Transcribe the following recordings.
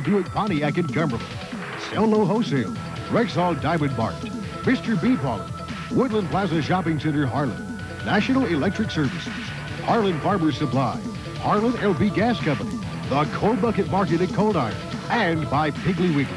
Buick Pontiac in Cumberland. Selno Wholesale, Rexall Diamond Mart, Mr. B Pollen, Woodland Plaza Shopping Center, Harlan, National Electric Services, Harlan Farmer Supply, Harlan LP Gas Company, the Coal Bucket Market at Cold Iron, and by Piggly Wiggly.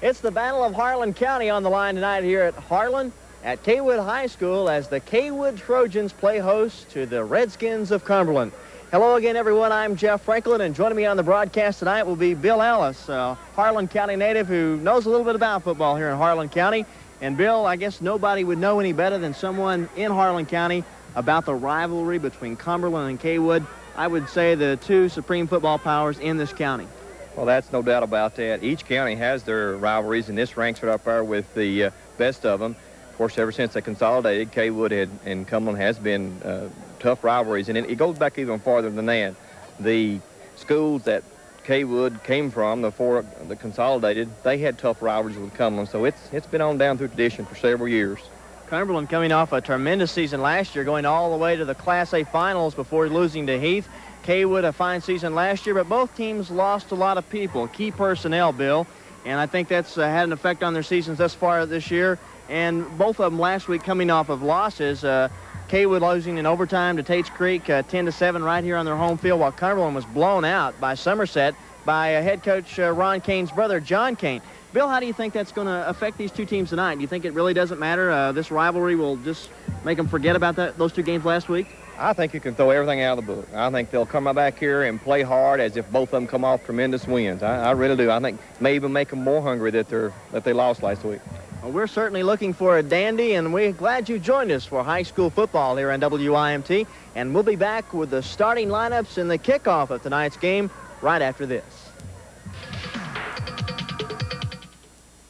It's the Battle of Harlan County on the line tonight here at Harlan at Cawood High School as the Cawood Trojans play host to the Redskins of Cumberland. Hello again, everyone. I'm Jeff Franklin, and joining me on the broadcast tonight will be Bill Ellis, a Harlan County native who knows a little bit about football here in Harlan County. And Bill, I guess nobody would know any better than someone in Harlan County about the rivalry between Cumberland and Cawood. I would say the two supreme football powers in this county. Well, that's no doubt about that. Each county has their rivalries, and this ranks right up there with the best of them. Of course, ever since they consolidated, Cawood and Cumberland has been tough rivalries, and it goes back even farther than that. The schools that Cawood came from, the consolidated, they had tough rivalries with Cumberland, so it's been on down through tradition for several years. Cumberland coming off a tremendous season last year, going all the way to the Class A finals before losing to Heath. Cawood, a fine season last year, but both teams lost a lot of people, key personnel, Bill, and I think that's had an effect on their seasons thus far this year. And both of them last week coming off of losses. Cawood losing in overtime to Tates Creek 10-7 right here on their home field, while Cumberland was blown out by Somerset by head coach Ron Kane's brother, John Kane. Bill, how do you think that's going to affect these two teams tonight? Do you think it really doesn't matter? This rivalry will just make them forget about those two games last week? I think you can throw everything out of the book. I think they'll come back here and play hard as if both of them come off tremendous wins. I really do. I think may even make them more hungry that they lost last week. Well, we're certainly looking for a dandy, and we're glad you joined us for high school football here on WIMT. And we'll be back with the starting lineups and the kickoff of tonight's game right after this.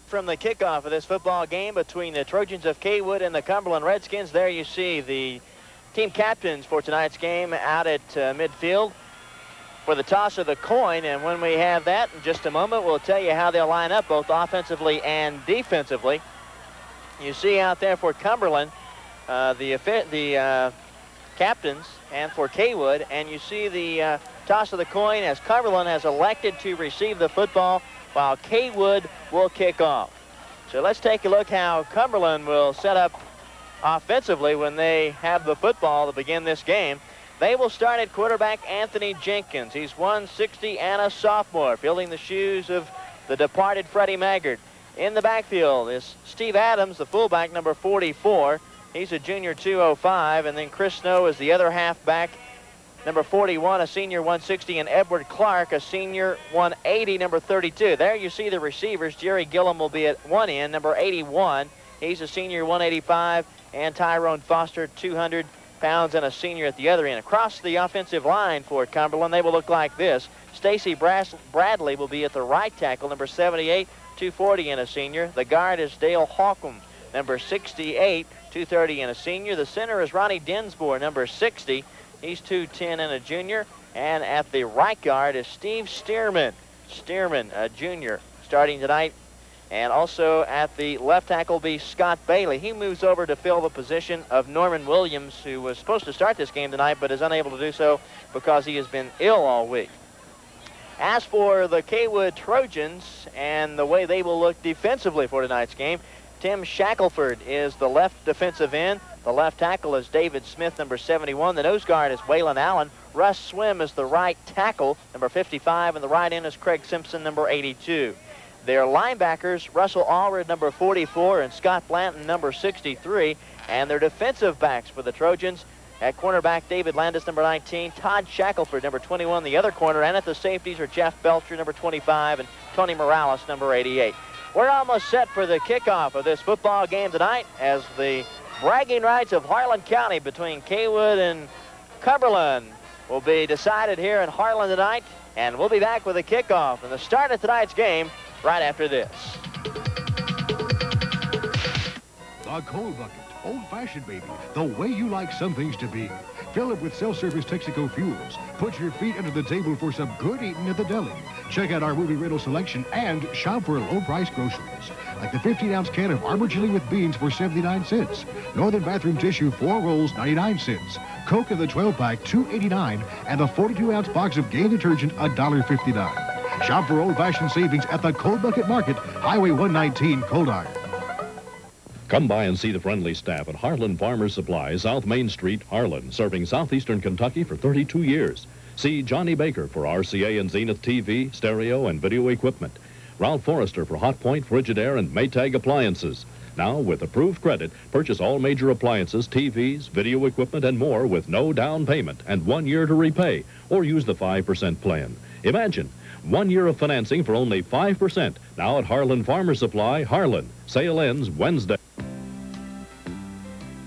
From the kickoff of this football game between the Trojans of Cawood and the Cumberland Redskins, there you see the team captains for tonight's game out at midfield for the toss of the coin. And when we have that in just a moment, we'll tell you how they'll line up both offensively and defensively. You see out there for Cumberland the captains, and for Cawood, and you see the toss of the coin as Cumberland has elected to receive the football while Cawood will kick off. So let's take a look how Cumberland will set up offensively when they have the football to begin this game. They will start at quarterback Anthony Jenkins. He's 160 and a sophomore, filling the shoes of the departed Freddie Maggard. In the backfield is Steve Adams, the fullback, number 44. He's a junior, 205. And then Chris Snow is the other halfback, number 41, a senior, 160. And Edward Clark, a senior, 180, number 32. There you see the receivers. Jerry Gillum will be at one end, number 81. He's a senior, 185. And Tyrone Foster, 200 pounds, and a senior at the other end. Across the offensive line for Cumberland, they will look like this. Stacy Bradley will be at the right tackle, number 78, 240 and a senior. The guard is Dale Hawcom, number 68, 230 and a senior. The center is Ronnie Dinsmore, number 60. He's 210 and a junior. And at the right guard is Steve Stearman, a junior, starting tonight. And also at the left tackle will be Scott Bailey. He moves over to fill the position of Norman Williams, who was supposed to start this game tonight but is unable to do so because he has been ill all week. As for the Cawood Trojans and the way they will look defensively for tonight's game, Tim Shackelford is the left defensive end. The left tackle is David Smith, number 71. The nose guard is Waylon Allen. Russ Swim is the right tackle, number 55. And the right end is Craig Simpson, number 82. Their linebackers, Russell Allred, number 44, and Scott Blanton, number 63. And their defensive backs for the Trojans, at cornerback, David Landis, number 19, Todd Shackelford, number 21, the other corner. And at the safeties are Jeff Belcher, number 25, and Tony Morales, number 88. We're almost set for the kickoff of this football game tonight as the bragging rights of Harlan County between Cawood and Cumberland will be decided here in Harlan tonight. And we'll be back with a kickoff and the start of tonight's game right after this. The Coal Bucket, Old-fashioned, baby, the way you like some things to be. Fill up with self-service Texaco fuels. Put your feet under the table for some good eating at the deli. Check out our movie rental selection and shop for low-price groceries. Like the 15-ounce can of Arbor chili with beans for 79 cents. Northern bathroom tissue, 4 rolls, 99 cents. Coke in the 12-pack, $2.89. And the 42-ounce box of Gain detergent, $1.59. Shop for old-fashioned savings at the Cold Bucket Market, Highway 119, Cold Iron. Come by and see the friendly staff at Harlan Farmers Supply, South Main Street, Harlan, serving southeastern Kentucky for 32 years. See Johnny Baker for RCA and Zenith TV, stereo, and video equipment. Ralph Forrester for Hot Point, Frigidaire, and Maytag appliances. Now, with approved credit, purchase all major appliances, TVs, video equipment, and more with no down payment and 1 year to repay, or use the 5% plan. Imagine 1 year of financing for only 5%. Now at Harlan Farmers Supply, Harlan. Sale ends Wednesday.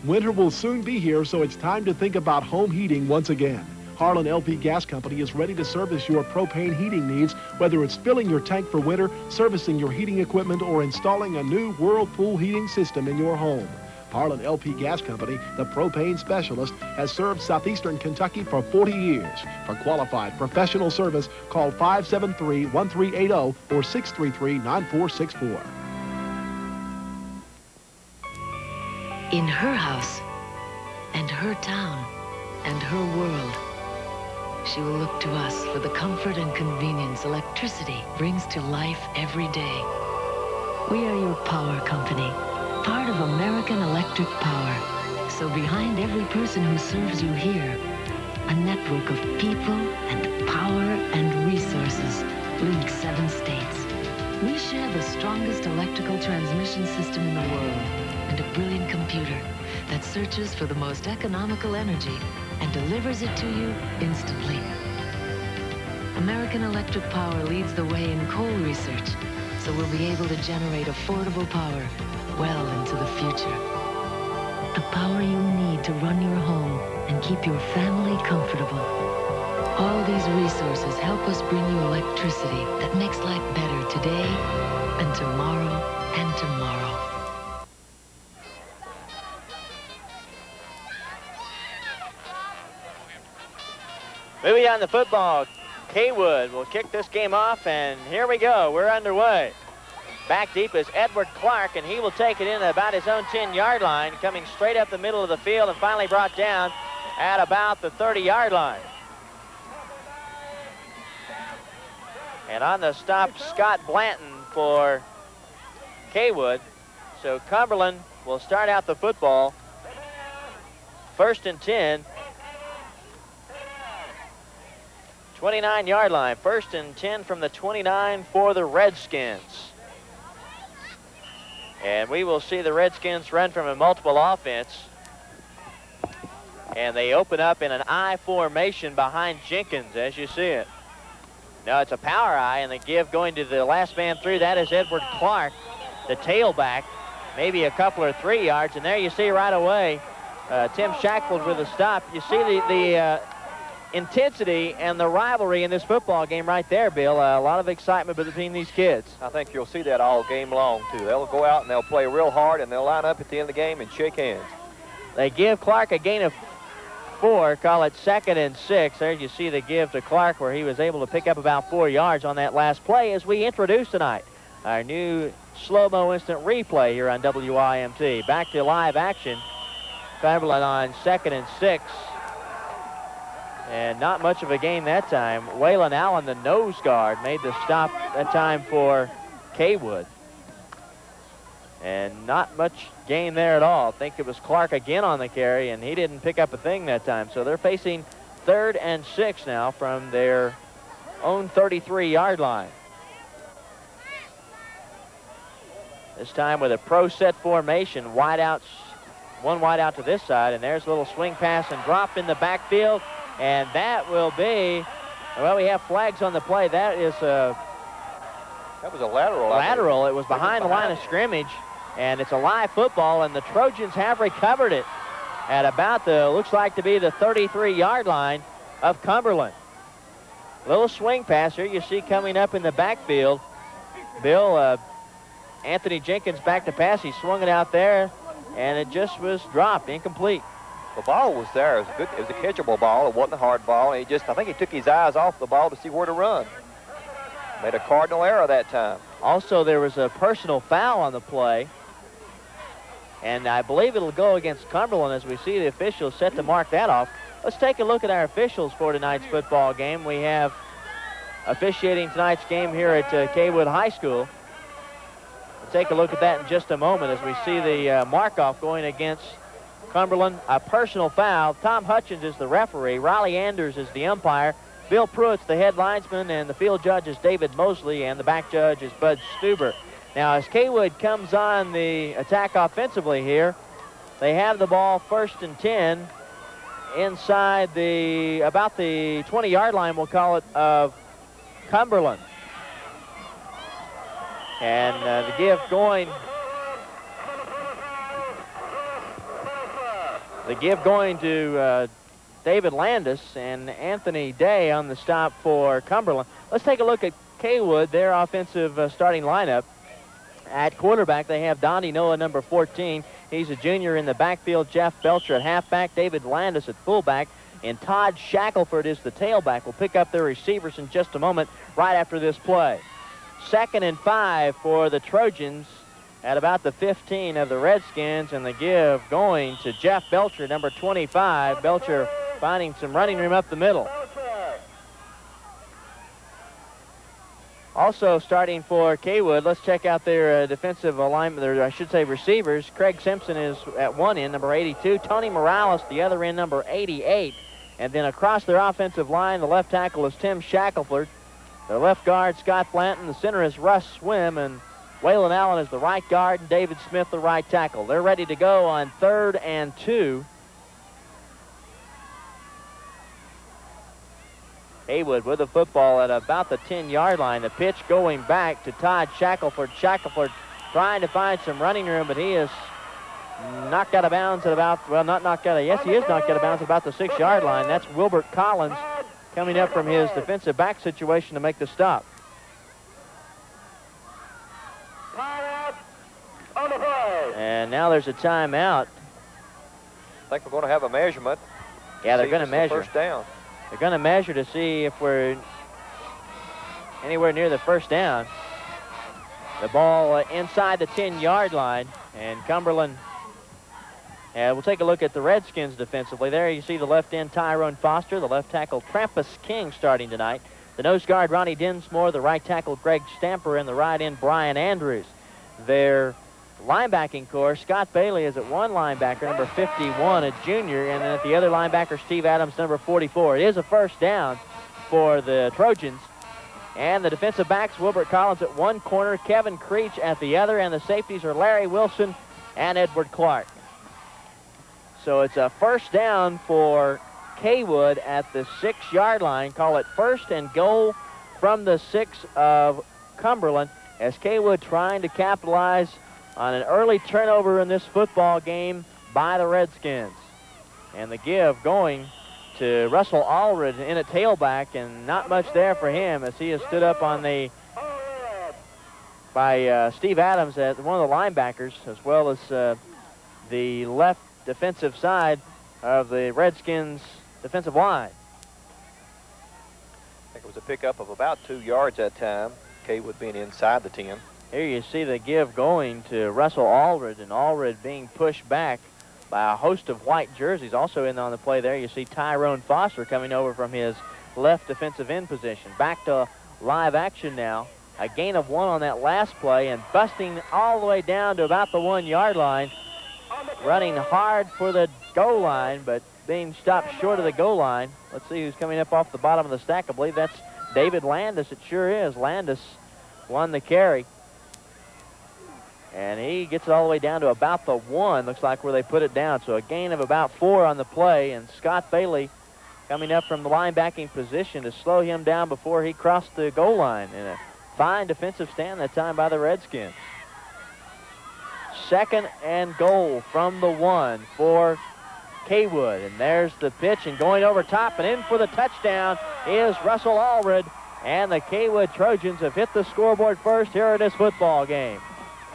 Winter will soon be here, so it's time to think about home heating once again. Harlan LP Gas Company is ready to service your propane heating needs, whether it's filling your tank for winter, servicing your heating equipment, or installing a new Whirlpool heating system in your home. Harlan LP Gas Company, the propane specialist, has served southeastern Kentucky for 40 years. For qualified professional service, call 573-1380 or 633-9464. In her house, and her town, and her world, she will look to us for the comfort and convenience electricity brings to life every day. We are your power company, part of American Electric Power. So behind every person who serves you here, a network of people and power and resources link 7 states. We share the strongest electrical transmission system in the world and a brilliant computer that searches for the most economical energy and delivers it to you instantly. American Electric Power leads the way in coal research, so we'll be able to generate affordable power well into the future. The power you'll need to run your home and keep your family comfortable. All these resources help us bring you electricity that makes life better today and tomorrow and tomorrow. Moving on to football, Cawood will kick this game off, and here we go. We're underway. Back deep is Edward Clark, and he will take it in at about his own 10-yard line, coming straight up the middle of the field and finally brought down at about the 30-yard line. And on the stop, Scott Blanton for Cawood. So Cumberland will start out the football. 1st and 10. 29-yard line. 1st and 10 from the 29 for the Redskins. And we will see the Redskins run from a multiple offense. And they open up in an I formation behind Jenkins, as you see it. Now it's a power I, and the give going to the last man through. That is Edward Clark, the tailback, maybe a couple or 3 yards. And there you see right away Tim Shackford with a stop. You see the intensity and the rivalry in this football game right there, Bill. A lot of excitement between these kids. I think you'll see that all game long, too. They'll go out and they'll play real hard, and they'll line up at the end of the game and shake hands. They give Clark a gain of 4, call it 2nd and 6. There you see the give to Clark where he was able to pick up about 4 yards on that last play as we introduce tonight our new slow-mo instant replay here on WIMT. Back to live action. Cumberland on 2nd and 6. And not much of a gain that time. Waylon Allen, the nose guard, made the stop that time for Cawood. And not much gain there at all. I think it was Clark again on the carry, and he didn't pick up a thing that time. So they're facing 3rd and 6 now from their own 33-yard line. This time with a pro set formation, wideouts, one wide out to this side, and there's a little swing pass and drop in the backfield, and that will be, well, we have flags on the play. That is a... That was a lateral. Lateral. It was behind the line of scrimmage, and it's a live football, and the Trojans have recovered it at about the, looks like to be the 33-yard line of Cumberland. Little swing pass here you see coming up in the backfield. Bill, Anthony Jenkins back to pass. He swung it out there, and it just was dropped, incomplete. The ball was there. It was good. It was a catchable ball. It wasn't a hard ball. And I think he took his eyes off the ball to see where to run. Made a cardinal error that time. Also, there was a personal foul on the play. And I believe it'll go against Cumberland as we see the officials set to mark that off. Let's take a look at our officials for tonight's football game. We have officiating tonight's game here at Cawood High School. We'll take a look at that in just a moment as we see the mark-off going against Cumberland. A personal foul. Tom Hutchins is the referee. Riley Anders is the umpire. Bill Pruitt's the head linesman, and the field judge is David Mosley, and the back judge is Bud Stuber. Now, as Cawood comes on the attack offensively here, they have the ball 1st and 10 inside about the 20-yard line, we'll call it, of Cumberland. And the give going to David Landis and Anthony Day on the stop for Cumberland. Let's take a look at Cawood, their offensive starting lineup. At quarterback, they have Donnie Noah, number 14. He's a junior in the backfield. Jeff Belcher at halfback. David Landis at fullback. And Todd Shackelford is the tailback. We'll pick up their receivers in just a moment right after this play. 2nd and 5 for the Trojans at about the 15 of the Redskins. And the give going to Jeff Belcher, number 25. Belcher finding some running room up the middle. Also starting for Cawood, let's check out their defensive alignment, or I should say receivers. Craig Simpson is at one end, number 82. Tony Morales, the other end, number 88. And then across their offensive line, the left tackle is Tim Shackelford. The left guard, Scott Blanton. The center is Russ Swim, and Waylon Allen is the right guard, and David Smith, the right tackle. They're ready to go on 3rd and 2. Cawood with the football at about the 10-yard line. The pitch going back to Todd Shackelford. Shackelford trying to find some running room, but he is knocked out of bounds at about, well, not knocked out of, yes, he is knocked out of bounds at about the 6-yard line. That's Wilbert Collins coming up from his defensive back situation to make the stop. And now there's a timeout. I think we're going to have a measurement. Yeah, they're going to measure. First down. They're going to measure to see if we're anywhere near the first down. The ball inside the 10-yard line, and Cumberland. We'll take a look at the Redskins defensively. There you see the left end Tyrone Foster, the left tackle Trampus King starting tonight. The nose guard Ronnie Dinsmore, the right tackle Greg Stamper, and the right end Brian Andrews. Their linebacking core, Scott Bailey is at one linebacker, number 51, a junior, and then at the other linebacker, Steve Adams, number 44. It is a first down for the Trojans. And the defensive backs, Wilbert Collins at one corner, Kevin Creech at the other, and the safeties are Larry Wilson and Edward Clark. So it's a first down for Cawood at the 6-yard line. Call it 1st and goal from the 6 of Cumberland, as Cawood trying to capitalize on an early turnover in this football game by the Redskins. And the give going to Russell Allred in at tailback, and not much there for him as he is stood up on by Steve Adams as one of the linebackers, as well as the left defensive side of the Redskins defensive line. I think it was a pickup of about 2 yards that time. Cawood being inside the 10. Here you see the give going to Russell Allred, and Allred being pushed back by a host of white jerseys. Also in on the play there, you see Tyrone Foster coming over from his left defensive end position. Back to live action now. A gain of 1 on that last play, and busting all the way down to about the 1-yard line. Running hard for the goal line, but being stopped short of the goal line. Let's see who's coming up off the bottom of the stack. I believe that's David Landis. It sure is. Landis won the carry. And he gets it all the way down to about the 1, looks like, where they put it down. So a gain of about 4 on the play, and Scott Bailey coming up from the linebacking position to slow him down before he crossed the goal line. And a fine defensive stand that time by the Redskins. 2nd and goal from the 1 for Cawood. And there's the pitch, and going over top and in for the touchdown is Russell Allred. And the Cawood Trojans have hit the scoreboard first here in this football game.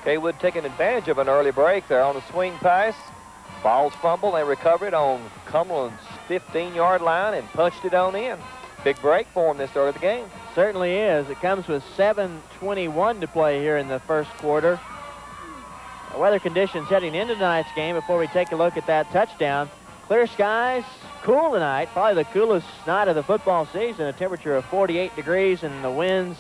Cawood taking advantage of an early break there on the swing pass. Ball's fumbled. They recovered it on Cumberland's 15-yard line and punched it on in. Big break for them this early of the game. Certainly is. It comes with 7:21 to play here in the first quarter. Weather conditions heading into tonight's game before we take a look at that touchdown. Clear skies, cool tonight, probably the coolest night of the football season, a temperature of 48 degrees and the winds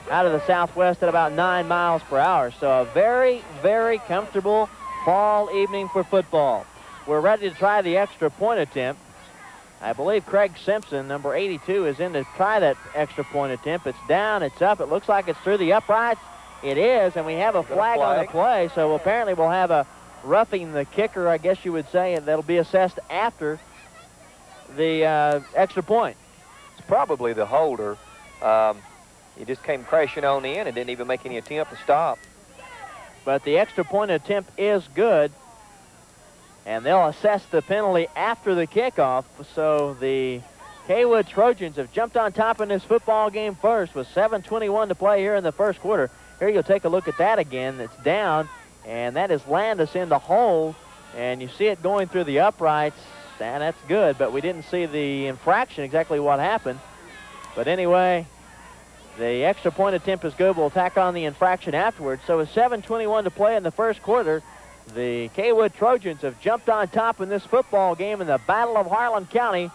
out of the southwest at about 9 miles per hour. So a very, very comfortable fall evening for football. We're ready to try the extra point attempt. I believe Craig Simpson, number 82, is in to try that extra point attempt. It's down, it's up, it looks like it's through the uprights. It is, and we have a flag on the play, so apparently we'll have a roughing the kicker, I guess you would say, and that'll be assessed after the extra point. It's probably the holder. He just came crashing on in and didn't even make any attempt to stop. But the extra point attempt is good, and they'll assess the penalty after the kickoff. So the Cawood Trojans have jumped on top in this football game first with 7:21 to play here in the first quarter. Here you'll take a look at that again. It's down, and that is Landis in the hole, and you see it going through the uprights, and that's good, but we didn't see the infraction, exactly what happened. But anyway, the extra point attempt is good. We'll tack on the infraction afterwards. So with 7:21 to play in the first quarter, the Cawood Trojans have jumped on top in this football game in the Battle of Harlan County,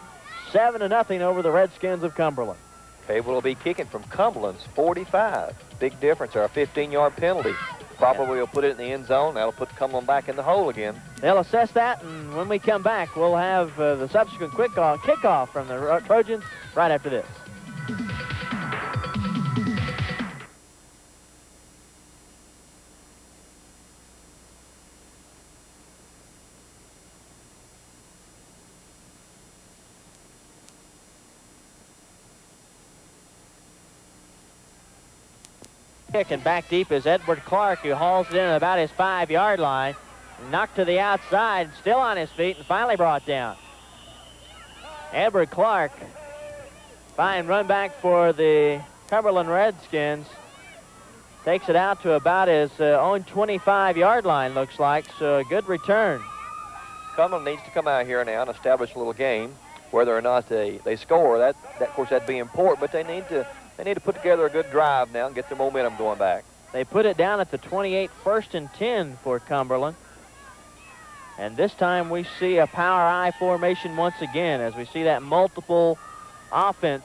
7-0 over the Redskins of Cumberland. Cawood will be kicking from Cumberland's 45. Big difference, or a 15-yard penalty. Probably will put it in the end zone. That'll put Cumberland back in the hole again. They'll assess that, and when we come back, we'll have the subsequent kickoff from the Trojans right after this. And back deep is Edward Clark, who hauls it in at about his 5-yard line. Knocked to the outside, still on his feet, and finally brought down. Edward Clark, fine run back for the Cumberland Redskins. Takes it out to about his own 25-yard line, looks like, so a good return. Cumberland needs to come out here now and establish a little game. Whether or not they score, that of course that'd be important, but they need to put together a good drive now and get the momentum going back. They put it down at the 28, 1st and 10 for Cumberland. And this time we see a power I formation once again as we see that multiple offense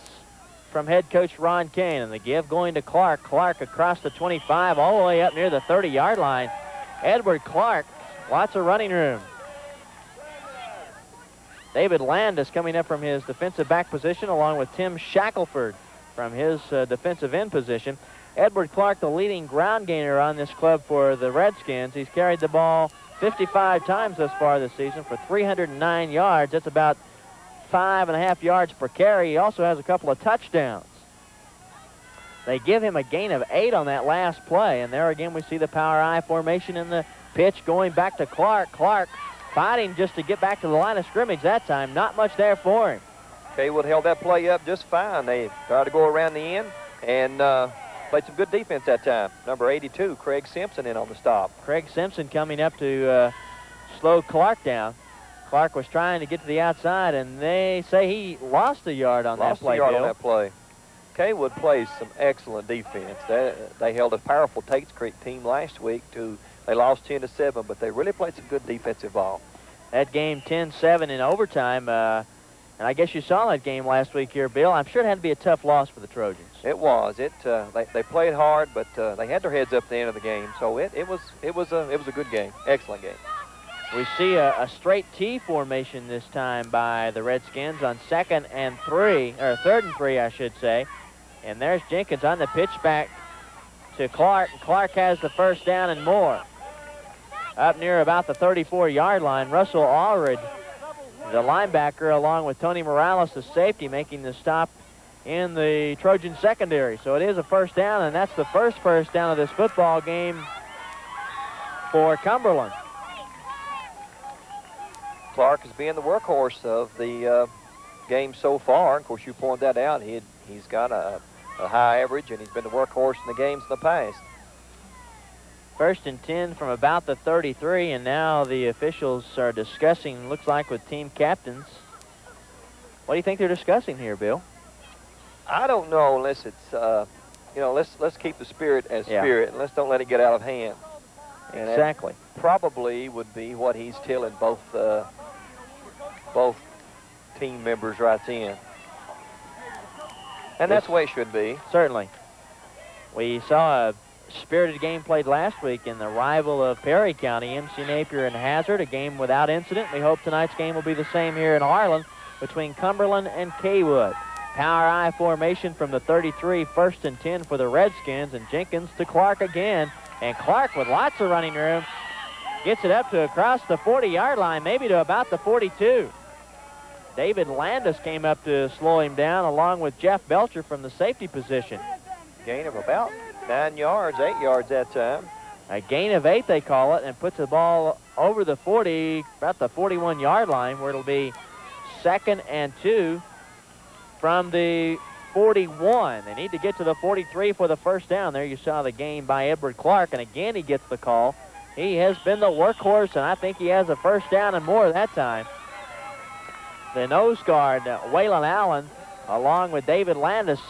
from head coach Ron Kane. And the give going to Clark. Clark across the 25 all the way up near the 30-yard line. Edward Clark, lots of running room. David Landis coming up from his defensive back position along with Tim Shackelford from his defensive end position. Edward Clark, the leading ground gainer on this club for the Redskins. He's carried the ball 55 times thus far this season for 309 yards. That's about 5.5 yards per carry. He also has a couple of touchdowns. They give him a gain of 8 on that last play, and there again we see the power I formation in the pitch going back to Clark. Clark fighting just to get back to the line of scrimmage that time. Not much there for him. Cawood held that play up just fine. They tried to go around the end and played some good defense that time. Number 82, Craig Simpson, in on the stop. Craig Simpson coming up to slow Clark down. Clark was trying to get to the outside, and they say he lost a yard on that play. On that play. Cawood plays some excellent defense. They held a powerful Tates Creek team last week. They lost 10-7, but they really played some good defensive ball. That game 10-7 in overtime. And I guess you saw that game last week here, Bill. I'm sure it had to be a tough loss for the Trojans. It was. They played hard, but they had their heads up at the end of the game. So it was a good game, excellent game. We see a straight T formation this time by the Redskins on 3rd and 3, I should say. And there's Jenkins on the pitch back to Clark. Clark has the first down and more. Up near about the 34-yard line, Russell Allred, the linebacker, along with Tony Morales, the safety, making the stop in the Trojan secondary. So it is a first down, and that's the first down of this football game for Cumberland. Clark is being the workhorse of the game so far. Of course, you pointed that out. He's got a high average, and he's been the workhorse in the games in the past. First and 10 from about the 33, and now the officials are discussing, looks like with team captains. What do you think they're discussing here, Bill? I don't know, unless it's, you know, let's keep the spirit as spirit, and let's don't let it get out of hand. And exactly. Probably would be what he's telling both team members right then. And that's the way it should be. Certainly. We saw a spirited game played last week in the rival of Perry County, MC Napier and Hazard, a game without incident. We hope tonight's game will be the same here in Harlan between Cumberland and Cawood. Power I formation from the 33, first and 10 for the Redskins, and Jenkins to Clark again. And Clark, with lots of running room, gets it up to across the 40-yard line, maybe to about the 42. David Landis came up to slow him down, along with Jeff Belcher from the safety position. Gain of about 9 yards, 8 yards that time. A gain of 8, they call it, and puts the ball over the 40, about the 41-yard line, where it'll be 2nd and 2 from the 41. They need to get to the 43 for the first down. There you saw the gain by Edward Clark, and again he gets the call. He has been the workhorse, and I think he has a first down and more that time. The nose guard, Waylon Allen, along with David Landis,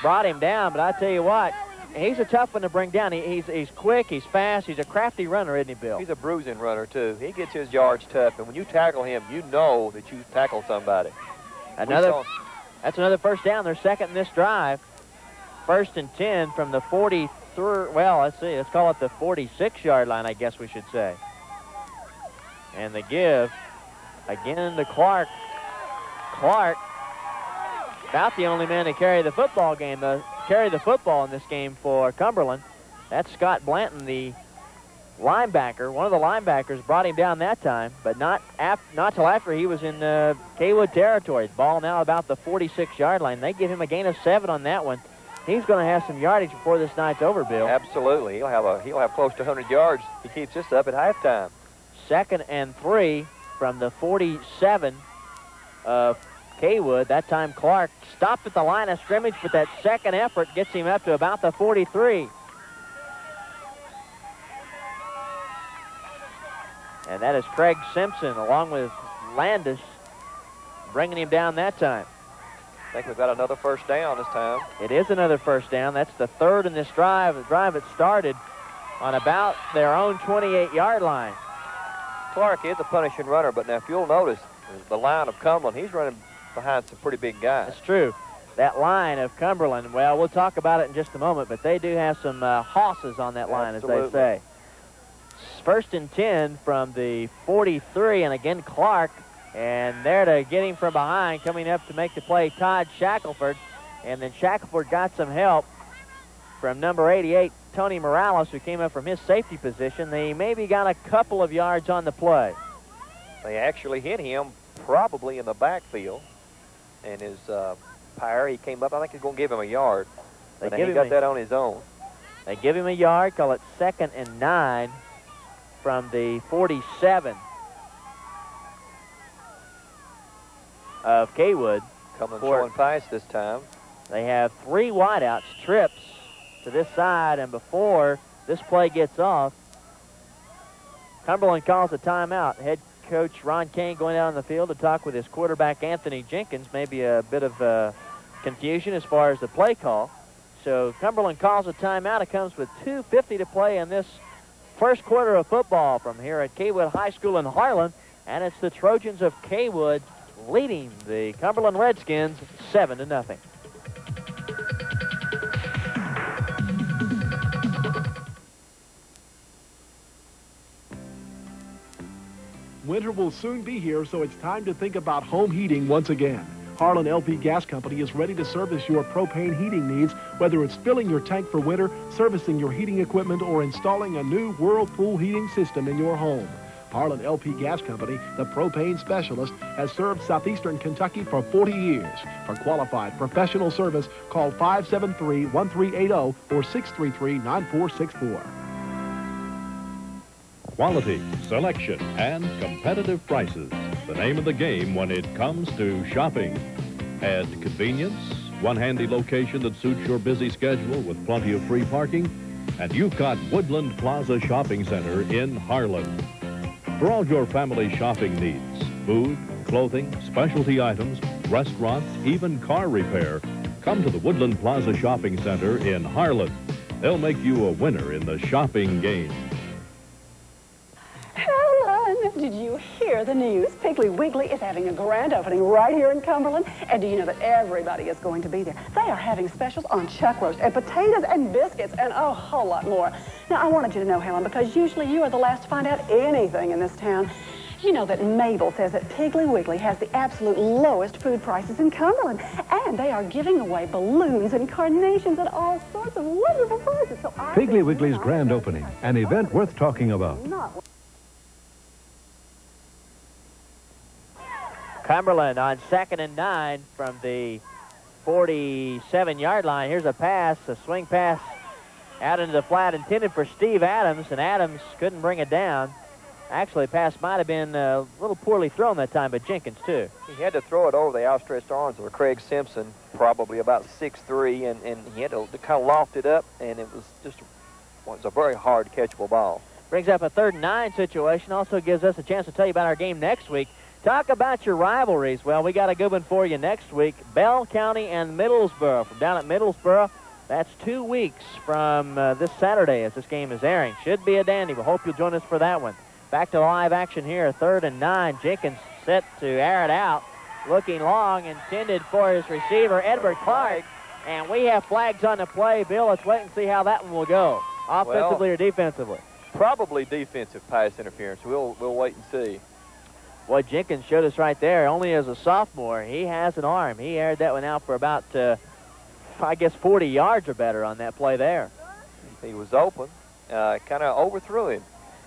brought him down, but I tell you what, he's a tough one to bring down. He's quick, he's fast, he's a crafty runner, isn't he, Bill? He's a bruising runner, too. He gets his yards tough, and when you tackle him, you know that you tackled somebody. That's another first down. They're second in this drive. First and 10 from the 43, well, let's call it the 46-yard line, I guess we should say. And the give, again to Clark. Clark, about the only man to carry the football in this game for Cumberland. That's Scott Blanton, the linebacker. One of the linebackers brought him down that time, but not till after he was in Cawood territory. Ball now about the 46-yard line. They give him a gain of 7 on that one. He's going to have some yardage before this night's over, Bill. Absolutely. He'll have close to 100 yards. He keeps this up at halftime. 2nd and 3 from the 47 of Cawood. That time Clark stopped at the line of scrimmage, but that second effort gets him up to about the 43. And that is Craig Simpson, along with Landis, bringing him down that time. I think we've got another first down this time. It is another first down. That's the third in this drive. The drive that started on about their own 28-yard line. Clark is a punishing runner, but now if you'll notice, the line of Cumberland, he's running behind some pretty big guys. That's true. That line of Cumberland, well, we'll talk about it in just a moment, but they do have some hosses on that line, Absolutely. as they say. First and 10 from the 43, and again Clark, and there to get him from behind, coming up to make the play, Todd Shackelford. And then Shackelford got some help from number 88, Tony Morales, who came up from his safety position. They maybe got a couple of yards on the play. They actually hit him probably in the backfield. And his Pyre, he came up, I think he's going to give him a yard. But he got that on his own. They give him a yard, call it 2nd and 9 from the 47 of Cawood. Coming showing fast this time. They have 3 wideouts, trips to this side, and before this play gets off, Cumberland calls a timeout. Head coach Ron Kane going out on the field to talk with his quarterback Anthony Jenkins. Maybe a bit of confusion as far as the play call. So Cumberland calls a timeout. It comes with 2:50 to play in this first quarter of football from here at Cawood High School in Harlan. And it's the Trojans of Cawood leading the Cumberland Redskins 7-0. Winter will soon be here, so it's time to think about home heating once again. Harlan LP Gas Company is ready to service your propane heating needs, whether it's filling your tank for winter, servicing your heating equipment, or installing a new Whirlpool heating system in your home. Harlan LP Gas Company, the propane specialist, has served southeastern Kentucky for 40 years. For qualified professional service, call 573-1380 or 633-9464. Quality, selection, and competitive prices. The name of the game when it comes to shopping. Add convenience, one handy location that suits your busy schedule with plenty of free parking, And you've got Woodland Plaza Shopping Center in Harlan. For all your family shopping needs, food, clothing, specialty items, restaurants, even car repair, come to the Woodland Plaza Shopping Center in Harlan. They'll make you a winner in the shopping game. Helen, did you hear the news? Piggly Wiggly is having a grand opening right here in Cumberland. And do you know that everybody is going to be there? They are having specials on chuck roast and potatoes and biscuits and a whole lot more. Now, I wanted you to know, Helen, because usually you are the last to find out anything in this town. You know that Mabel says that Piggly Wiggly has the absolute lowest food prices in Cumberland. And they are giving away balloons and carnations and all sorts of wonderful prizes. So Piggly Wiggly's grand opening, an event worth talking about. Cumberland on 2nd and 9 from the 47-yard line. Here's a pass, a swing pass out into the flat intended for Steve Adams, and Adams couldn't bring it down. Actually, the pass might have been a little poorly thrown that time, but Jenkins, too. He had to throw it over the outstretched arms of Craig Simpson, probably about 6'3", and he had to kind of loft it up, and it was a very hard catchable ball. Brings up a 3rd and 9 situation. Also gives us a chance to tell you about our game next week. Talk about your rivalries. Well, we got a good one for you next week. Bell County and Middlesboro. From down at Middlesboro, that's 2 weeks from this Saturday as this game is airing. Should be a dandy. We hope you'll join us for that one. Back to live action here, 3rd and 9. Jenkins set to air it out. Looking long, intended for his receiver, Edward Clark. And we have flags on the play. Bill, let's wait and see how that one will go. Offensively or defensively? Probably defensive pass interference. We'll wait and see. Boy, Jenkins showed us right there, only as a sophomore. He has an arm. He aired that one out for about, I guess, 40 yards or better on that play there. He was open, kind of overthrew him.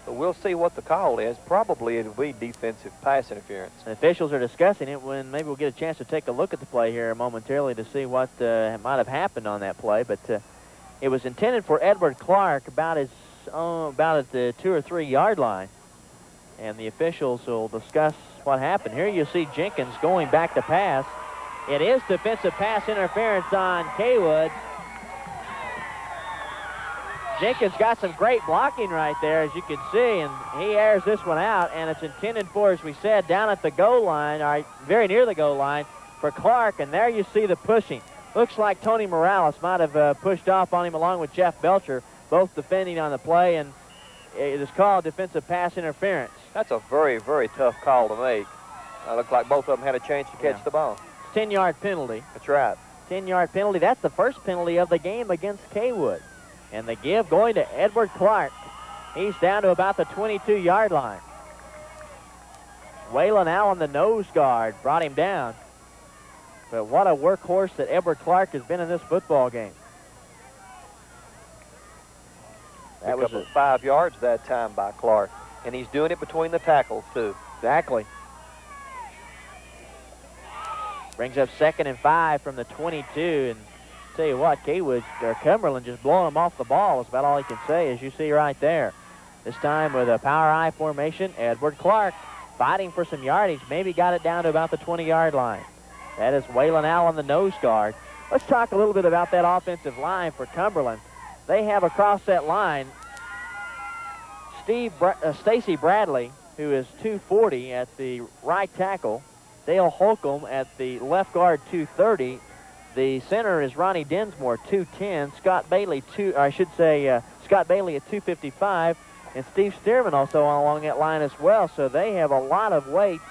But we'll see what the call is. Probably it'll be defensive pass interference. And officials are discussing it when maybe we'll get a chance to take a look at the play here momentarily to see what might have happened on that play. But it was intended for Edward Clark about at the 2 or 3 yard line. And the officials will discuss what happened. Here you see Jenkins going back to pass. It is defensive pass interference on Cawood. Jenkins got some great blocking right there, as you can see, and he airs this one out, and it's intended for, as we said, down at the goal line, or very near the goal line, for Clark, and there you see the pushing. Looks like Tony Morales might have pushed off on him along with Jeff Belcher, both defending on the play, and it is called defensive pass interference. That's a very, very tough call to make. Looked like both of them had a chance to catch the ball. 10-yard penalty. That's right. 10-yard penalty. That's the first penalty of the game against Cawood. And the give going to Edward Clark. He's down to about the 22-yard line. Waylon Allen, the nose guard, brought him down. But what a workhorse that Edward Clark has been in this football game. That was 5 yards that time by Clark. And he's doing it between the tackles, too. Exactly. Brings up 2nd and 5 from the 22. And tell you what, Cumberland just blowing them off the ball is about all he can say, as you see right there. This time with a power I formation, Edward Clark fighting for some yardage. Maybe got it down to about the 20-yard line. That is Waylon Allen, the nose guard. Let's talk a little bit about that offensive line for Cumberland. They have across that line Stacy Bradley, who is 240 at the right tackle. Dale Holcomb at the left guard, 230. The center is Ronnie Dinsmore, 210. Scott Bailey at 255. And Steve Stearman also along that line as well. So they have a lot of weight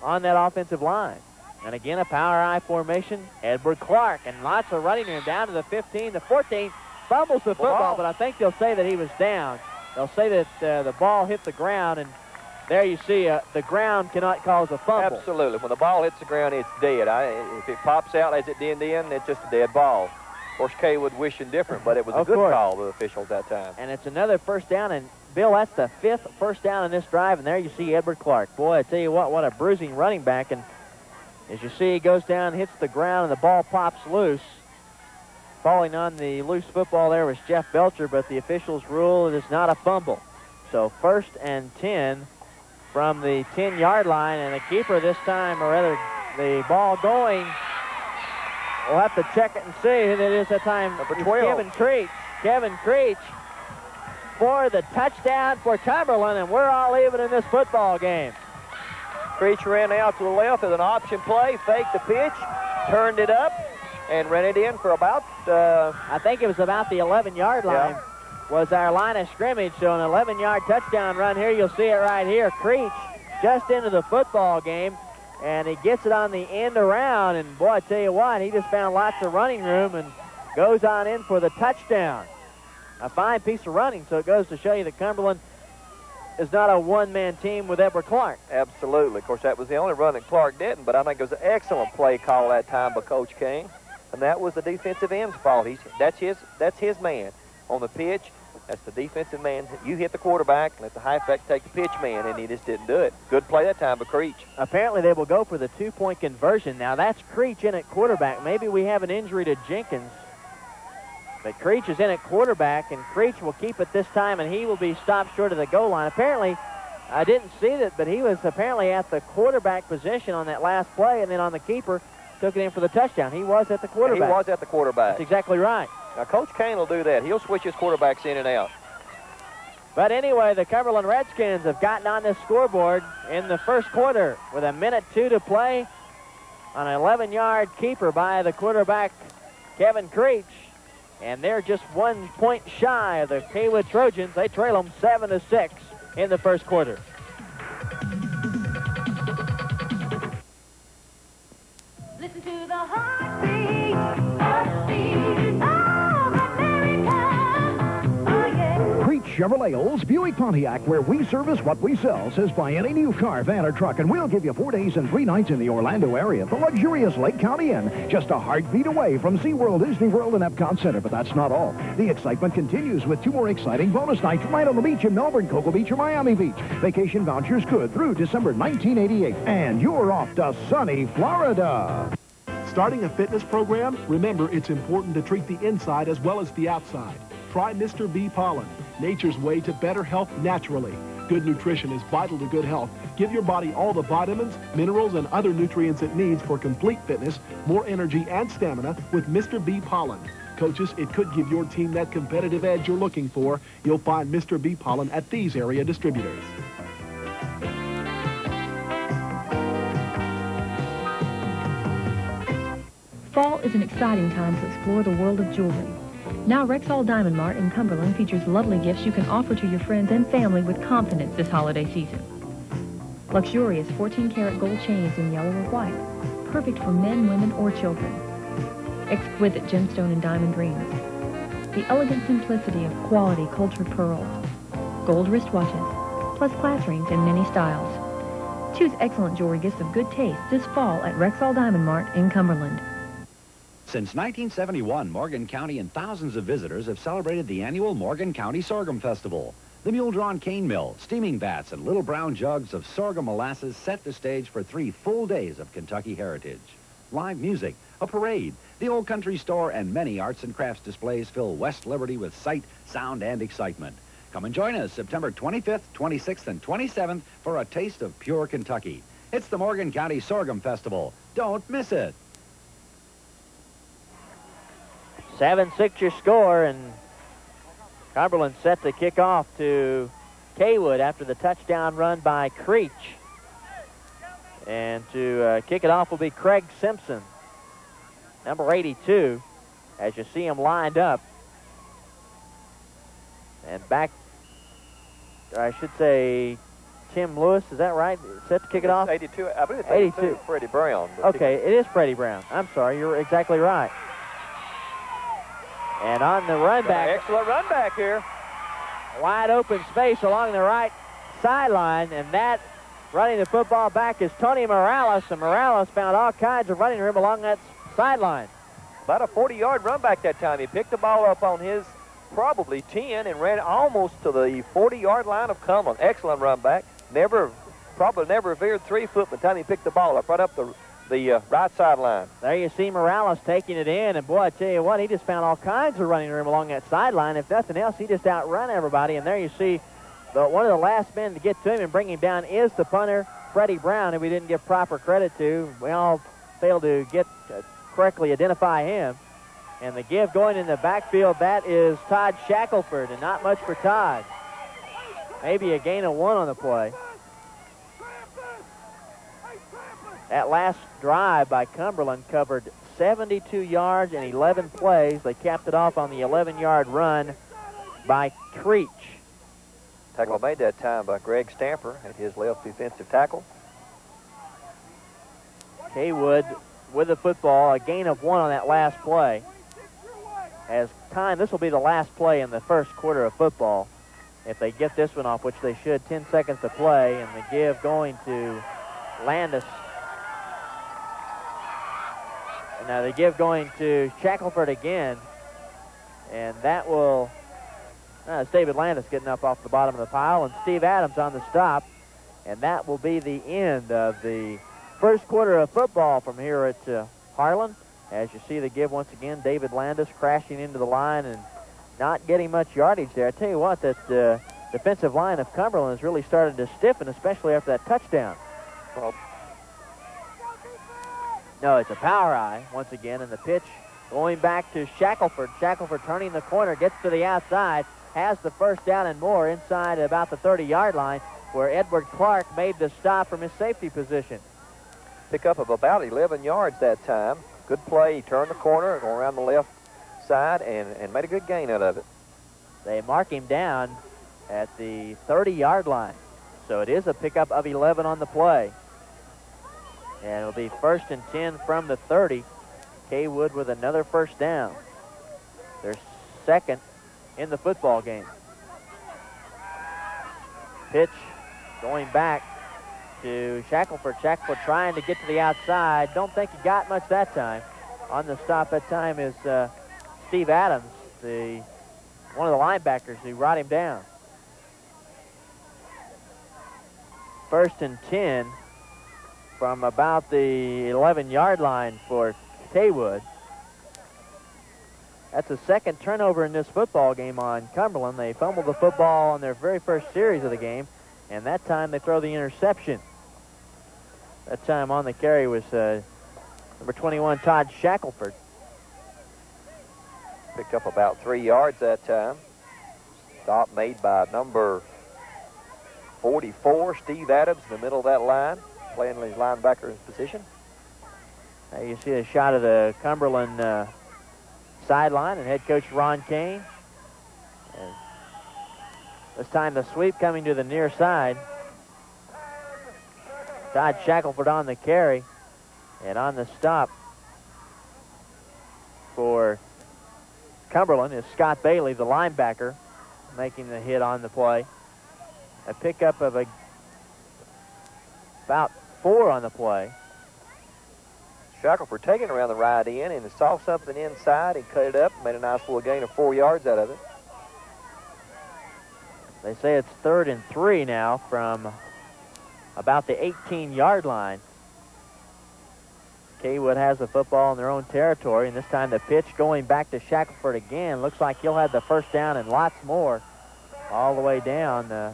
on that offensive line. And again, a power I formation. Edward Clark, and lots of running room down to the 15, the 14. Fumbles the football, but I think they'll say that he was down. They'll say that the ball hit the ground, and there you see the ground cannot cause a fumble. Absolutely. When the ball hits the ground, it's dead. If it pops out as it did in, it's just a dead ball. Of course, Cawood wishing different, but it was a good call to the officials that time. And it's another first down, and Bill, that's the 5th first down in this drive, and there you see Edward Clark. Boy, I tell you what a bruising running back, and as you see, he goes down, hits the ground, and the ball pops loose. Falling on the loose football there was Jeff Belcher, but the officials rule it is not a fumble. So 1st and 10 from the 10-yard line, and the keeper this time, or rather the ball going, we'll have to check it and see who it is that time. Number 12. Kevin Creech. Kevin Creech for the touchdown for Cumberland, and we're all even in this football game. Creech ran out to the left as an option play, faked the pitch, turned it up, and ran it in for about... I think it was about the 11-yard line. Yeah. Was our line of scrimmage, so an 11-yard touchdown run here. You'll see it right here. Creech just into the football game, and he gets it on the end around, and boy, I tell you what, he just found lots of running room and goes on in for the touchdown. A fine piece of running, so it goes to show you that Cumberland is not a one-man team with Edward Clark. Absolutely. Of course, that was the only run that Clark didn't, but I think it was an excellent play call that time by Coach King, and that was the defensive end's fault. That's his man on the pitch. That's the defensive man. You hit the quarterback, and let the halfback take the pitch man, and he just didn't do it. Good play that time by Creech. Apparently, they will go for the two-point conversion. Now, that's Creech in at quarterback. Maybe we have an injury to Jenkins. But Creech is in at quarterback, and Creech will keep it this time, and he will be stopped short of the goal line. Apparently, I didn't see that, but he was apparently at the quarterback position on that last play, and then on the keeper, took it in for the touchdown. He was at the quarterback. He was at the quarterback. That's exactly right. Now, Coach Kane will do that. He'll switch his quarterbacks in and out. But anyway, the Cumberland Redskins have gotten on this scoreboard in the first quarter with 1:02 to play on an 11-yard keeper by the quarterback, Kevin Creech. And they're just 1 point shy of the Cawood Trojans. They trail them 7-6 in the first quarter. Listen to the heartbeat of America. Oh, yeah. Creech Chevrolet Olds Buick Pontiac, where we service what we sell, says buy any new car, van, or truck, and we'll give you 4 days and 3 nights in the Orlando area at the luxurious Lake County Inn, just a heartbeat away from SeaWorld, Disney World, and Epcot Center. But that's not all. The excitement continues with 2 more exciting bonus nights right on the beach in Melbourne, Cocoa Beach, or Miami Beach. Vacation vouchers good through December 1988. And you're off to sunny Florida. Starting a fitness program? Remember, it's important to treat the inside as well as the outside. Try Mr. B Pollen, nature's way to better health naturally. Good nutrition is vital to good health. Give your body all the vitamins, minerals, and other nutrients it needs for complete fitness, more energy, and stamina with Mr. B Pollen. Coaches, it could give your team that competitive edge you're looking for. You'll find Mr. B Pollen at these area distributors. Fall is an exciting time to explore the world of jewelry. Now Rexall Diamond Mart in Cumberland features lovely gifts you can offer to your friends and family with confidence this holiday season. Luxurious 14-karat gold chains in yellow or white, perfect for men, women, or children. Exquisite gemstone and diamond rings. The elegant simplicity of quality cultured pearls. Gold wristwatches, plus class rings in many styles. Choose excellent jewelry gifts of good taste this fall at Rexall Diamond Mart in Cumberland. Since 1971, Morgan County and thousands of visitors have celebrated the annual Morgan County Sorghum Festival. The mule-drawn cane mill, steaming vats, and little brown jugs of sorghum molasses set the stage for 3 full days of Kentucky heritage. Live music, a parade, the Old Country Store, and many arts and crafts displays fill West Liberty with sight, sound, and excitement. Come and join us September 25th, 26th, and 27th for a taste of pure Kentucky. It's the Morgan County Sorghum Festival. Don't miss it. 7-6 your score, and Cumberland set to kick off to Cawood after the touchdown run by Creech. And to kick it off will be Craig Simpson, number 82, as you see him lined up. And back, I should say, Tim Lewis, is that right? Set to kick it off? 82, I believe it's 82. Freddie Brown. Okay, it is Freddie Brown. I'm sorry, you're exactly right. And on the run back. Excellent run back here. Wide open space along the right sideline, and that running the football back is Tony Morales, and Morales found all kinds of running room along that sideline. About a 40-yard run back that time. He picked the ball up on his probably 10 and ran almost to the 40-yard line of Cumberland. Excellent run back. Probably never veered 3 foot by the time he picked the ball up right up the right sideline. There you see Morales taking it in, and boy, I tell you what, he just found all kinds of running room along that sideline. If nothing else, he just outrun everybody, and there you see one of the last men to get to him and bring him down is the punter, Freddie Brown, who we didn't give proper credit to. We all failed to correctly identify him. And the give going in the backfield, that is Todd Shackelford, and not much for Todd. Maybe a gain of 1 on the play. That last drive by Cumberland covered 72 yards and 11 plays. They capped it off on the 11-yard run by Creech. Tackle made that time by Greg Stamper at his left defensive tackle. Cawood with the football, a gain of 1 on that last play. As time, this will be the last play in the first quarter of football. If they get this one off, which they should, 10 seconds to play, and the give going to Landis. And now the give going to Shackelford again, and that will, it's David Landis getting up off the bottom of the pile, and Steve Adams on the stop, and that will be the end of the first quarter of football from here at Harlan. As you see the give once again, David Landis crashing into the line and not getting much yardage there. I tell you what, that defensive line of Cumberland has really started to stiffen, especially after that touchdown. Well, no, it's a power eye once again, and the pitch going back to Shackelford. Shackelford turning the corner, gets to the outside, has the first down and more inside about the 30-yard line, where Edward Clark made the stop from his safety position. Pickup of about 11 yards that time. Good play. He turned the corner, going around the left side, and made a good gain out of it. They mark him down at the 30-yard line. So it is a pickup of 11 on the play. And it'll be 1st and 10 from the 30. Cawood with another first down. Their second in the football game. Pitch going back to Shackelford. Shackelford trying to get to the outside. Don't think he got much that time. On the stop that time is Steve Adams, one of the linebackers who brought him down. 1st and 10 from about the 11-yard line for Cawood. That's the second turnover in this football game on Cumberland. They fumbled the football on their very first series of the game, and that time they throw the interception. That time on the carry was number 21, Todd Shackelford. Picked up about 3 yards that time. Stop made by number 44, Steve Adams, in the middle of that line, playing his linebacker position. Now you see a shot of the Cumberland sideline and head coach Ron Kane. And this time the sweep coming to the near side. Todd Shackelford on the carry, and on the stop for Cumberland is Scott Bailey, the linebacker, making the hit on the play. A pickup of about 4 on the play. Shackelford taking around the right end and saw something inside and cut it up and made a nice little gain of 4 yards out of it. They say it's 3rd and 3 now from about the 18-yard line. Cawood has the football in their own territory, and this time the pitch going back to Shackelford again. Looks like he'll have the first down and lots more all the way down.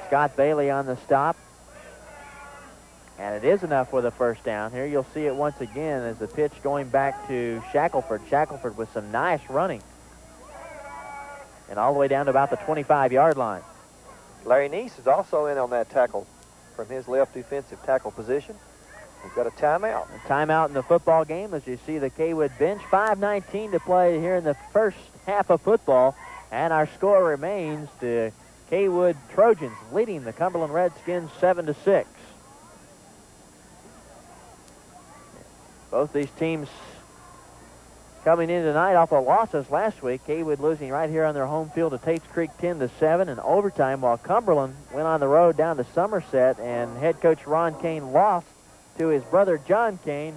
Scott Bailey on the stop. And it is enough for the first down. Here you'll see it once again as the pitch going back to Shackelford. Shackelford with some nice running. And all the way down to about the 25-yard line. Larry Neese is also in on that tackle from his left defensive tackle position. We've got a timeout. A timeout in the football game as you see the Cawood bench. 5:19 to play here in the first half of football. And our score remains the Cawood Trojans leading the Cumberland Redskins 7-6. Both these teams coming in tonight off of losses last week. Cawood losing right here on their home field to Tates Creek 10-7 in overtime, while Cumberland went on the road down to Somerset, and head coach Ron Kane lost to his brother John Kane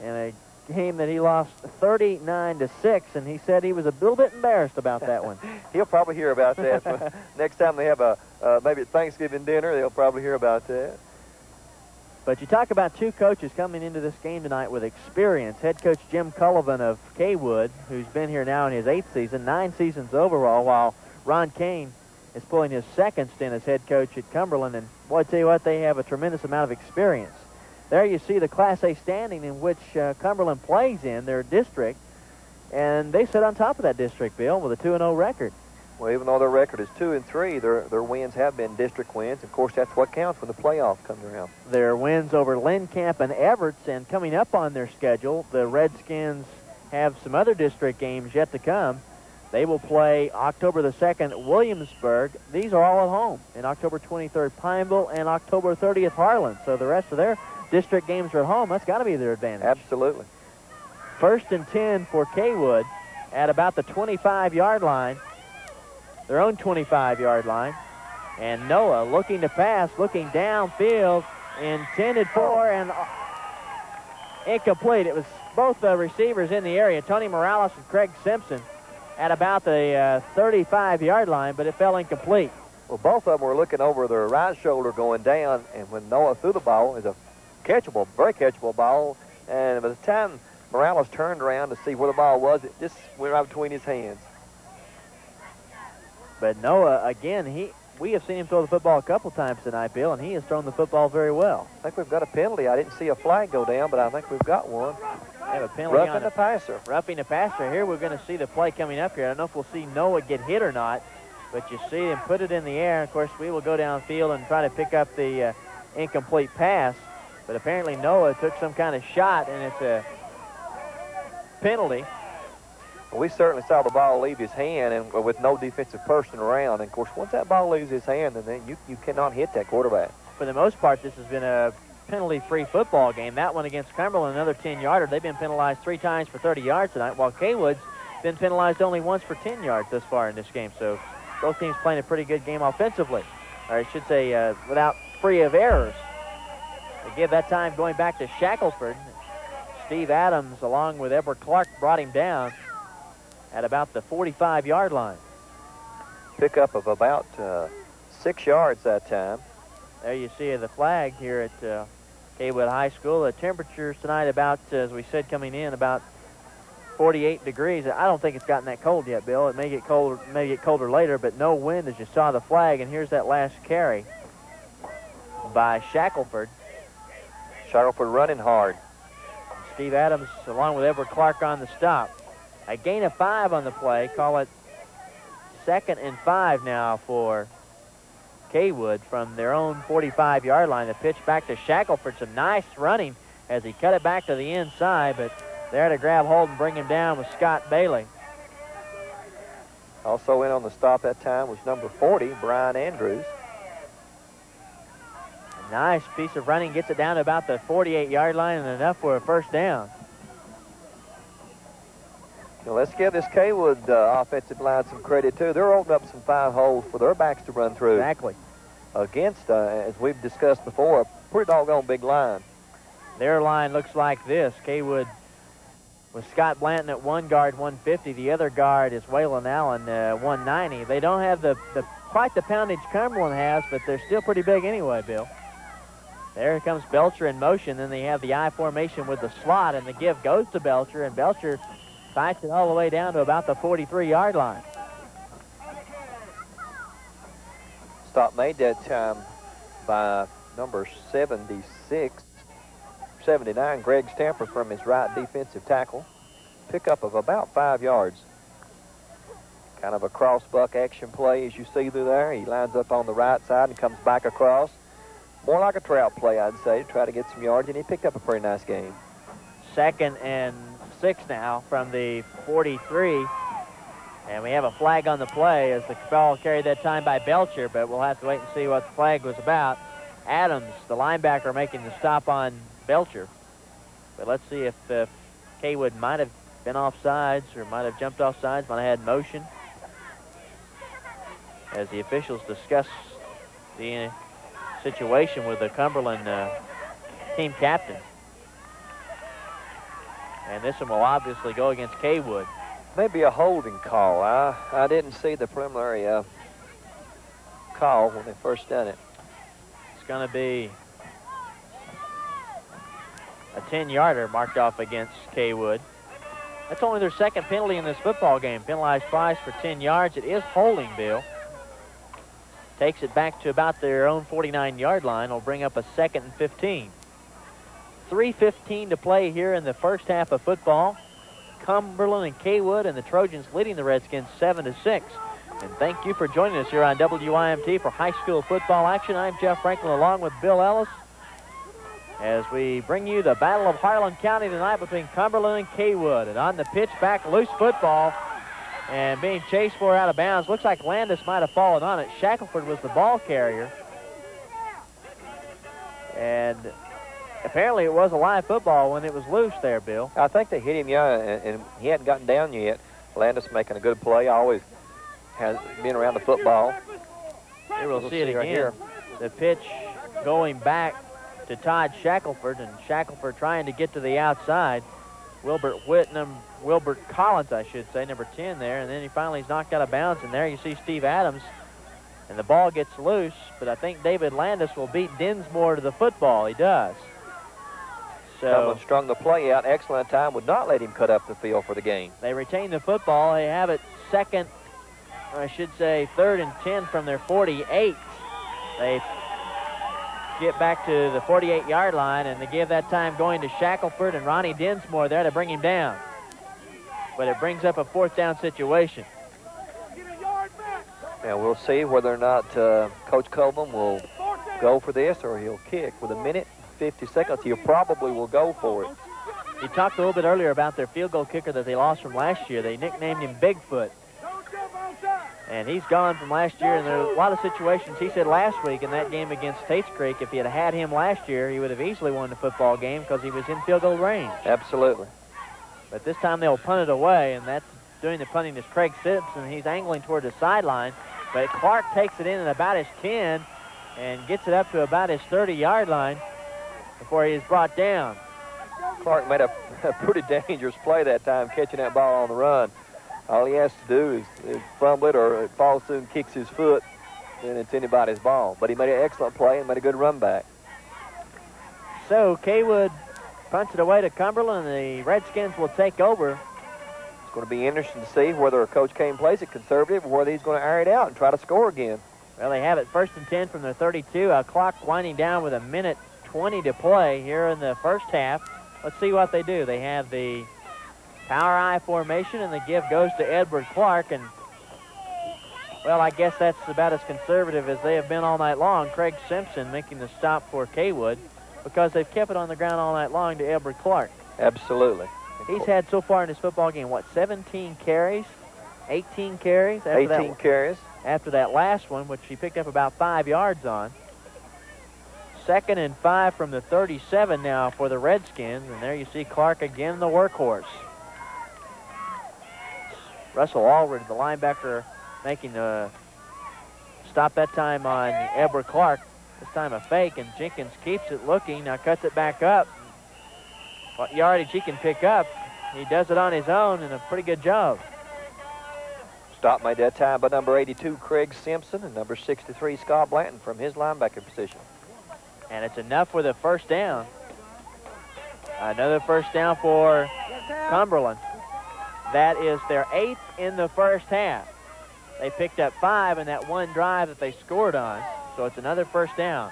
in a game that he lost 39-6, and he said he was a little bit embarrassed about that one. He'll probably hear about that. Next time they have maybe a Thanksgiving dinner, they'll probably hear about that. But you talk about two coaches coming into this game tonight with experience. Head coach Jim Cullivan of Cawood, who's been here now in his 8th season, 9 seasons overall, while Ron Kane is pulling his second stint as head coach at Cumberland. And boy, I tell you what, they have a tremendous amount of experience. there you see the Class A standing in which Cumberland plays in, their district. And they sit on top of that district, Bill, with a 2-0 record. Well, even though their record is 2-3, their wins have been district wins. Of course, that's what counts when the playoff comes around. Their wins over Lincamp and Everts, and coming up on their schedule, the Redskins have some other district games yet to come. They will play October the 2nd at Williamsburg. These are all at home. And October 23rd, Pineville, and October 30th, Harlan. So the rest of their district games are at home. That's got to be their advantage. Absolutely. 1st and 10 for Cawood at about the 25-yard line. Their own 25-yard line. And Noah looking to pass, looking downfield, intended for, and incomplete. It was both the receivers in the area, Tony Morales and Craig Simpson, at about the 35-yard line, but it fell incomplete. Well, both of them were looking over their right shoulder going down, and when Noah threw the ball, it was a catchable, very catchable ball, and by the time Morales turned around to see where the ball was, it just went right between his hands. But Noah, again, we have seen him throw the football a couple times tonight, Bill, and he has thrown the football very well. I think we've got a penalty. I didn't see a flag go down, but I think we've got one. We have a penalty Roughing the passer. Roughing the passer. Here we're going to see the play coming up here. I don't know if we'll see Noah get hit or not, but you see him put it in the air. Of course, we will go downfield and try to pick up the incomplete pass, but apparently Noah took some kind of shot, and it's a penalty. Well, we certainly saw the ball leave his hand, and with no defensive person around. And of course, once that ball leaves his hand, then you cannot hit that quarterback. For the most part, this has been a penalty-free football game. That one against Cumberland, another 10-yarder. They've been penalized 3 times for 30 yards tonight, while Cawood's been penalized only once for 10 yards thus far in this game. So both teams playing a pretty good game offensively, or I should say without free of errors. They give that time going back to Shackelford. Steve Adams, along with Edward Clark, brought him down at about the 45-yard line. Pickup of about 6 yards that time. There you see the flag here at Cawood High School. The temperatures tonight about, as we said coming in, about 48 degrees. I don't think it's gotten that cold yet, Bill. It may get colder later, but no wind as you saw the flag. And here's that last carry by Shackelford. Shackelford running hard. Steve Adams, along with Edward Clark, on the stop. A gain of 5 on the play. Call it 2nd and 5 now for Cawood from their own 45-yard line. The pitch back to Shackelford. Some nice running as he cut it back to the inside, but there to grab hold and bring him down was Scott Bailey. Also in on the stop that time was number 40, Brian Andrews. A nice piece of running, gets it down to about the 48-yard line and enough for a first down. Now let's give this Cawood offensive line some credit, too. They're opening up some fine holes for their backs to run through. Exactly. Against, as we've discussed before, a pretty doggone big line. Their line looks like this. Cawood with Scott Blanton at one guard, 150. The other guard is Waylon Allen, 190. They don't have quite the poundage Cumberland has, but they're still pretty big anyway, Bill. There comes Belcher in motion. Then they have the I formation with the slot, and the give goes to Belcher, and Belcher fights it all the way down to about the 43-yard line. Stop made that time by number 79, Greg Stamper from his right defensive tackle. Pickup of about 5 yards. Kind of a cross-buck action play as you see through there. He lines up on the right side and comes back across. More like a trout play, I'd say, to try to get some yards, and he picked up a pretty nice game. 2nd and 6 now from the 43. And we have a flag on the play as the ball carried that time by Belcher, but we'll have to wait and see what the flag was about. Adams, the linebacker, making the stop on Belcher. But let's see if Cawood might have been off sides or might have jumped off sides, might have had motion. As the officials discuss the situation with the Cumberland team captain. And this one will obviously go against Cawood. Maybe a holding call. I didn't see the preliminary call when they first done it. It's going to be a 10-yarder marked off against Cawood. That's only their 2nd penalty in this football game. Penalized twice for 10 yards. It is holding, Bill. Takes it back to about their own 49-yard line. Will bring up a 2nd and 15. 3:15 to play here in the first half of football. Cumberland and Cawood and the Trojans leading the Redskins 7-6. And thank you for joining us here on WIMT for high school football action. I'm Jeff Franklin along with Bill Ellis as we bring you the Battle of Harlan County tonight between Cumberland and Cawood. And on the pitch, back loose football and being chased for out of bounds. Looks like Landis might have fallen on it. Shackelford was the ball carrier. And apparently it was a live football when it was loose there, Bill. I think they hit him, yeah, and he hadn't gotten down yet. Landis making a good play. Always has been around the football. Here we'll see it again. Right here. The pitch going back to Todd Shackelford, and Shackelford trying to get to the outside. Wilbert Collins, I should say, number 10 there, and then he finally is knocked out of bounds, and there you see Steve Adams, and the ball gets loose, but I think David Landis will beat Dinsmore to the football. He does. So Cumberland strung the play out. Excellent time. Would not let him cut up the field for the game. They retain the football. They have it second, or I should say 3rd and 10 from their 48. They get back to the 48-yard line, and they give that time going to Shackelford and Ronnie Dinsmore there to bring him down. But it brings up a 4th down situation. Now we'll see whether or not Coach Coleman will go for this or he'll kick. With a minute, 50 seconds, he probably will go for it. He talked a little bit earlier about their field goal kicker that they lost from last year. They nicknamed him Bigfoot. And he's gone from last year, and there are a lot of situations. He said last week in that game against Tates Creek, if he had had him last year, he would have easily won the football game because he was in field goal range. Absolutely. But this time they'll punt it away, and that's doing the punting is Craig Simpson. He's angling toward the sideline, but Clark takes it in at about his 10 and gets it up to about his 30-yard line before he is brought down. Clark made a pretty dangerous play that time, catching that ball on the run. All he has to do is fumble it, or it falls through and kicks his foot, then it's anybody's ball. But he made an excellent play and made a good run back. So Cawood punts it away to Cumberland, and the Redskins will take over. It's going to be interesting to see whether Coach Kane plays it conservative or whether he's going to air it out and try to score again. Well, they have it 1st and 10 from their 32. A clock winding down with a minute 20 to play here in the first half. Let's see what they do. They have the power I formation, and the give goes to Edward Clark, and well, I guess that's about as conservative as they have been all night long. Craig Simpson making the stop for Cawood because they've kept it on the ground all night long to Edward Clark. Absolutely. He's had so far in this football game, what, 17 carries? 18 carries? 18 carries. After that last one, which he picked up about 5 yards on. 2nd and 5 from the 37 now for the Redskins, and there you see Clark again, the workhorse. Russell Allred, the linebacker, making the stop that time on Edward Clark. This time a fake, and Jenkins keeps it looking, now cuts it back up. What yardage he can pick up, he does it on his own, and a pretty good job. Stop made that time by number 82, Craig Simpson, and number 63, Scott Blanton from his linebacker position. And it's enough with a 1st down. Another 1st down for Cumberland. That is their 8th in the first half. They picked up 5 in that one drive that they scored on, so it's another 1st down.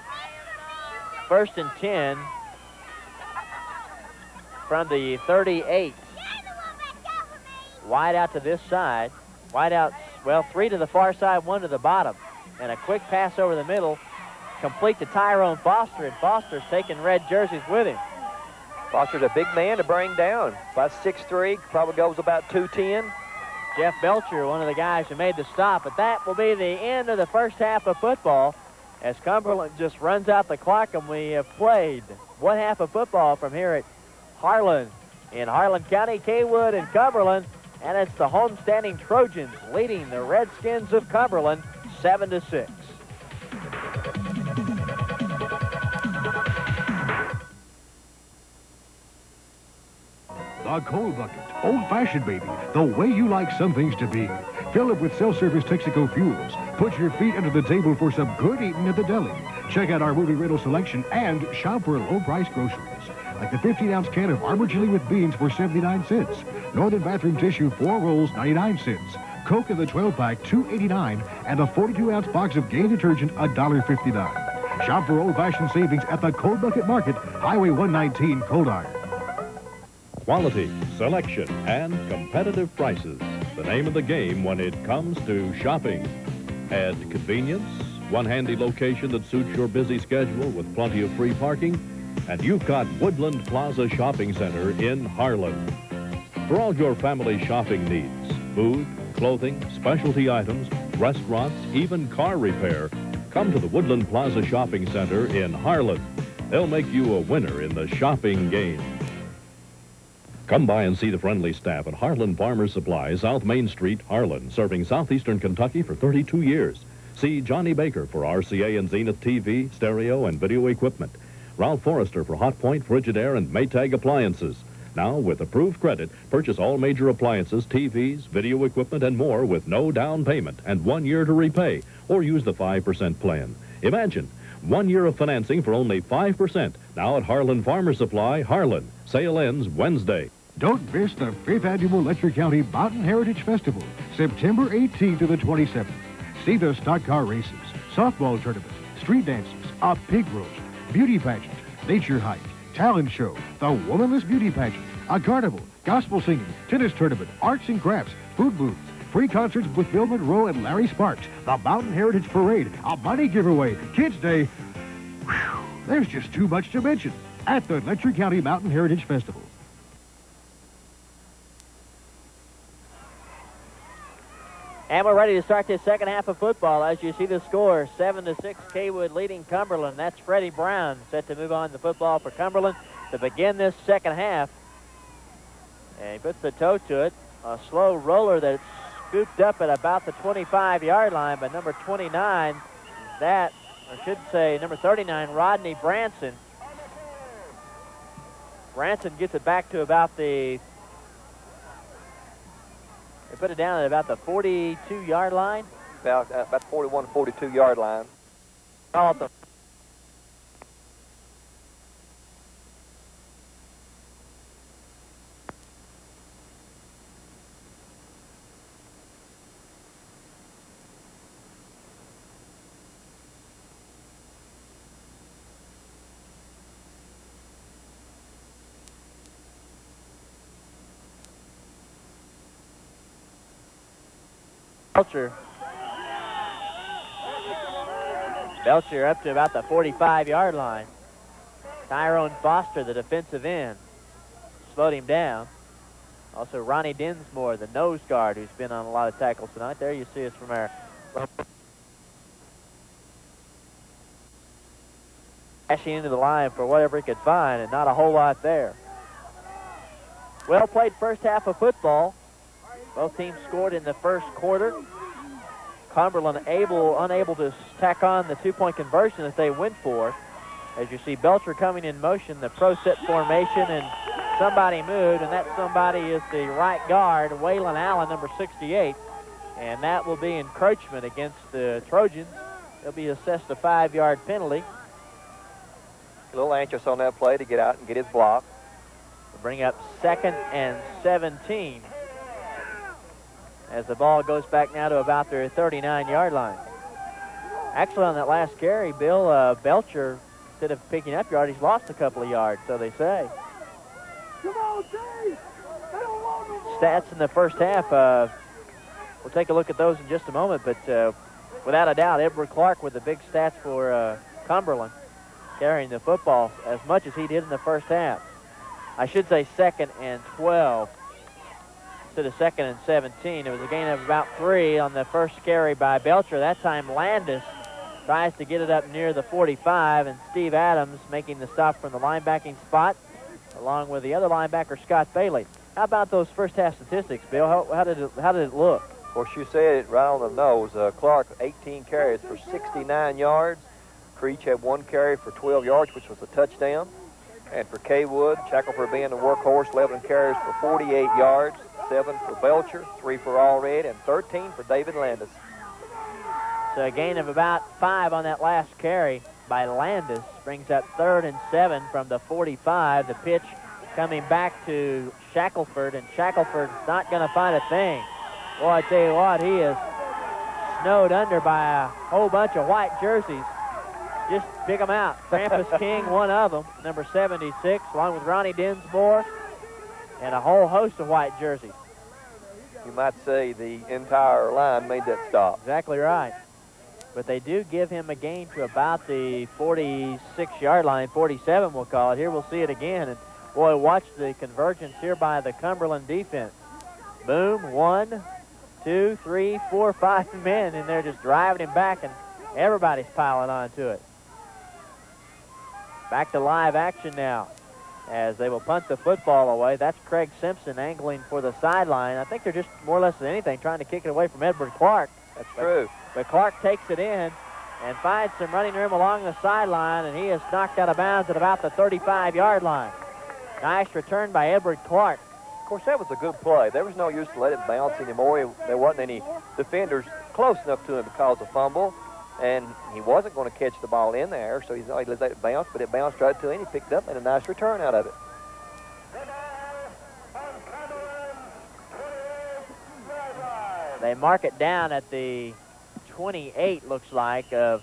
1st and 10 from the 38. Wide out to this side. Wide out, well, 3 to the far side, 1 to the bottom. And a quick pass over the middle, complete to Tyrone Foster, and Foster's taking red jerseys with him. Foster's a big man to bring down. About 6'3", probably goes about 210. Jeff Belcher, one of the guys who made the stop, but that will be the end of the first half of football as Cumberland just runs out the clock, and we have played one half of football from here at Harlan in Harlan County, Cawood, and Cumberland, and it's the homestanding Trojans leading the Redskins of Cumberland 7-6. The Cold Bucket, old-fashioned, baby, the way you like some things to be. Fill it with self-service Texaco fuels. Put your feet under the table for some good eating at the deli. Check out our movie rental selection and shop for low-price groceries. Like the 15-ounce can of Arbor chili with beans for 79 cents. Northern bathroom tissue, 4 rolls, 99 cents. Coke in the 12-pack, $2.89. And a 42-ounce box of Gain detergent, $1.59. Shop for old-fashioned savings at the Cold Bucket Market, Highway 119, Cold Iron. Quality, selection, and competitive prices. The name of the game when it comes to shopping. Add convenience, one handy location that suits your busy schedule with plenty of free parking, and you've got Woodland Plaza Shopping Center in Harlan. For all your family shopping needs, food, clothing, specialty items, restaurants, even car repair, come to the Woodland Plaza Shopping Center in Harlan. They'll make you a winner in the shopping game. Come by and see the friendly staff at Harlan Farmers Supply, South Main Street, Harlan, serving southeastern Kentucky for 32 years. See Johnny Baker for RCA and Zenith TV, stereo, and video equipment. Ralph Forrester for Hot Point, Frigidaire, and Maytag appliances. Now, with approved credit, purchase all major appliances, TVs, video equipment, and more with no down payment and 1 year to repay, or use the 5% plan. Imagine 1 year of financing for only 5%. Now at Harlan Farmer Supply, Harlan. Sale ends Wednesday. Don't miss the 5th Annual Letcher County Mountain Heritage Festival, September 18th to the 27th. See the stock car races, softball tournament, street dances, a pig roast, beauty pageant, nature hike, talent show, the womanless beauty pageant, a carnival, gospel singing, tennis tournament, arts and crafts, food booths, free concerts with Bill Monroe and Larry Sparks, the Mountain Heritage Parade, a money giveaway, Kids Day. Whew, there's just too much to mention at the Letcher County Mountain Heritage Festival. And we're ready to start this second half of football. As you see the score, 7-6, Cawood leading Cumberland. That's Freddie Brown set to move on the football for Cumberland to begin this second half. And he puts the toe to it. A slow roller that's scooped up at about the 25-yard line by number 29. That, or I should say number 39, Rodney Branson. Branson gets it back to about the... They put it down at about the 42-yard line. About 41, 42-yard line. Belcher up to about the 45-yard line. Tyrone Foster, the defensive end, slowed him down. Also Ronnie Dinsmore, the nose guard, who's been on a lot of tackles tonight. There you see us from our dashing into the line for whatever he could find, and not a whole lot there. Well played first half of football. Both teams scored in the first quarter. Cumberland unable to tack on the two-point conversion that they went for. As you see Belcher coming in motion, the pro set formation, and somebody moved, and that somebody is the right guard, Waylon Allen, number 68. And that will be encroachment against the Trojans. They'll be assessed a 5-yard penalty. A little anxious on that play to get out and get his block. We'll bring up 2nd and 17. As the ball goes back now to about their 39-yard line. Actually, on that last carry, Bill Belcher, instead of picking up yardage, lost a couple of yards, so they say. Stats in the first half, we'll take a look at those in just a moment, but without a doubt, Edward Clark with the big stats for Cumberland, carrying the football as much as he did in the first half. I should say 2nd and 12. To the 2nd and 17. It was a gain of about 3 on the first carry by Belcher. That time Landis tries to get it up near the 45, and Steve Adams making the stop from the linebacking spot, along with the other linebacker, Scott Bailey. How about those first half statistics, Bill? How did it look? Of course, you said it right on the nose. Clark, 18 carries for 69 yards. Creech had 1 carry for 12 yards, which was a touchdown. And for Cawood, Shackelford being the workhorse, 11 carries for 48 yards. 7 for Belcher, 3 for Allred, and 13 for David Landis. So a gain of about 5 on that last carry by Landis brings up 3rd and 7 from the 45. The pitch coming back to Shackelford, and Shackelford's not going to find a thing. Boy, I tell you what, he is snowed under by a whole bunch of white jerseys. just pick them out. Krampus King, one of them, number 76, along with Ronnie Dinsmore, and a whole host of white jerseys. You might say the entire line made that stop. Exactly right. But they do give him a gain to about the 46-yard line, 47 we'll call it. Here we'll see it again. And boy, watch the convergence here by the Cumberland defense. Boom, 1, 2, 3, 4, 5 men in there just driving him back, and everybody's piling onto it. Back to live action now as they will punt the football away. That's Craig Simpson angling for the sideline. I think they're just more or less than anything trying to kick it away from Edward Clark. That's true. But Clark takes it in and finds some running room along the sideline, and he is knocked out of bounds at about the 35-yard line. Nice return by Edward Clark. Of course, that was a good play. There was no use to let it bounce anymore. There wasn't any defenders close enough to him to cause a fumble, and he wasn't going to catch the ball in there, so he let it bounce, but it bounced right to him. He picked up and a nice return out of it. They mark it down at the 28, looks like, of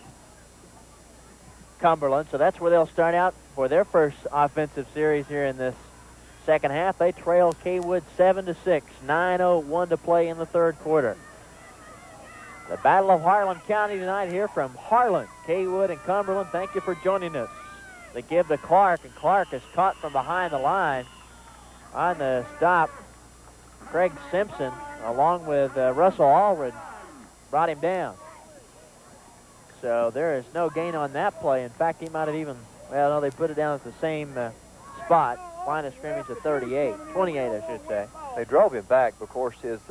Cumberland. So that's where they'll start out for their first offensive series here in this second half. They trail Cawood 7-6, 9:01 to play in the third quarter. The Battle of Harlan County tonight here from Harlan, Cawood, and Cumberland. Thank you for joining us. They give to Clark, and Clark is caught from behind the line. On the stop, Craig Simpson, along with Russell Allred, brought him down. So there is no gain on that play. In fact, he might have even, well, no, they put it down at the same spot. Line of scrimmage at 28, I should say. They drove him back. Of course, his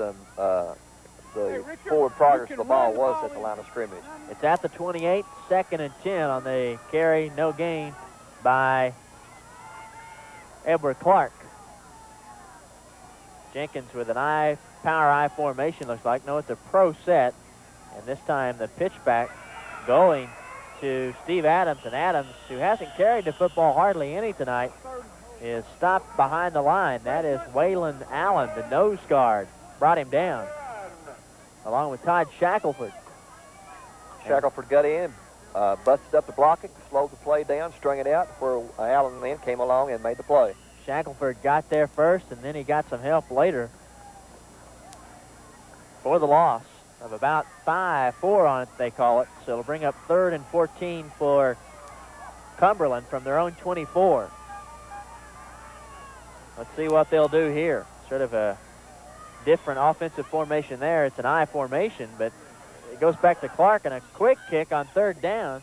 the forward progress of the ball was at the line of scrimmage. It's at the 28, 2nd and 10 on the carry. No gain by Edward Clark. Jenkins with an power I formation, looks like. No, it's a pro set. And this time the pitch back going to Steve Adams. And Adams, who hasn't carried the football hardly any tonight, is stopped behind the line. That is Waylon Allen, the nose guard. Brought him down, along with Todd Shackelford. Shackelford got in, busted up the blocking, slowed the play down, strung it out, where Allen then came along and made the play. Shackelford got there first, and then he got some help later for the loss of about 4 on it, they call it. So it'll bring up 3rd and 14 for Cumberland from their own 24. Let's see what they'll do here. Sort of a different offensive formation there. It's an I formation, but it goes back to Clark, and a quick kick on 3rd down,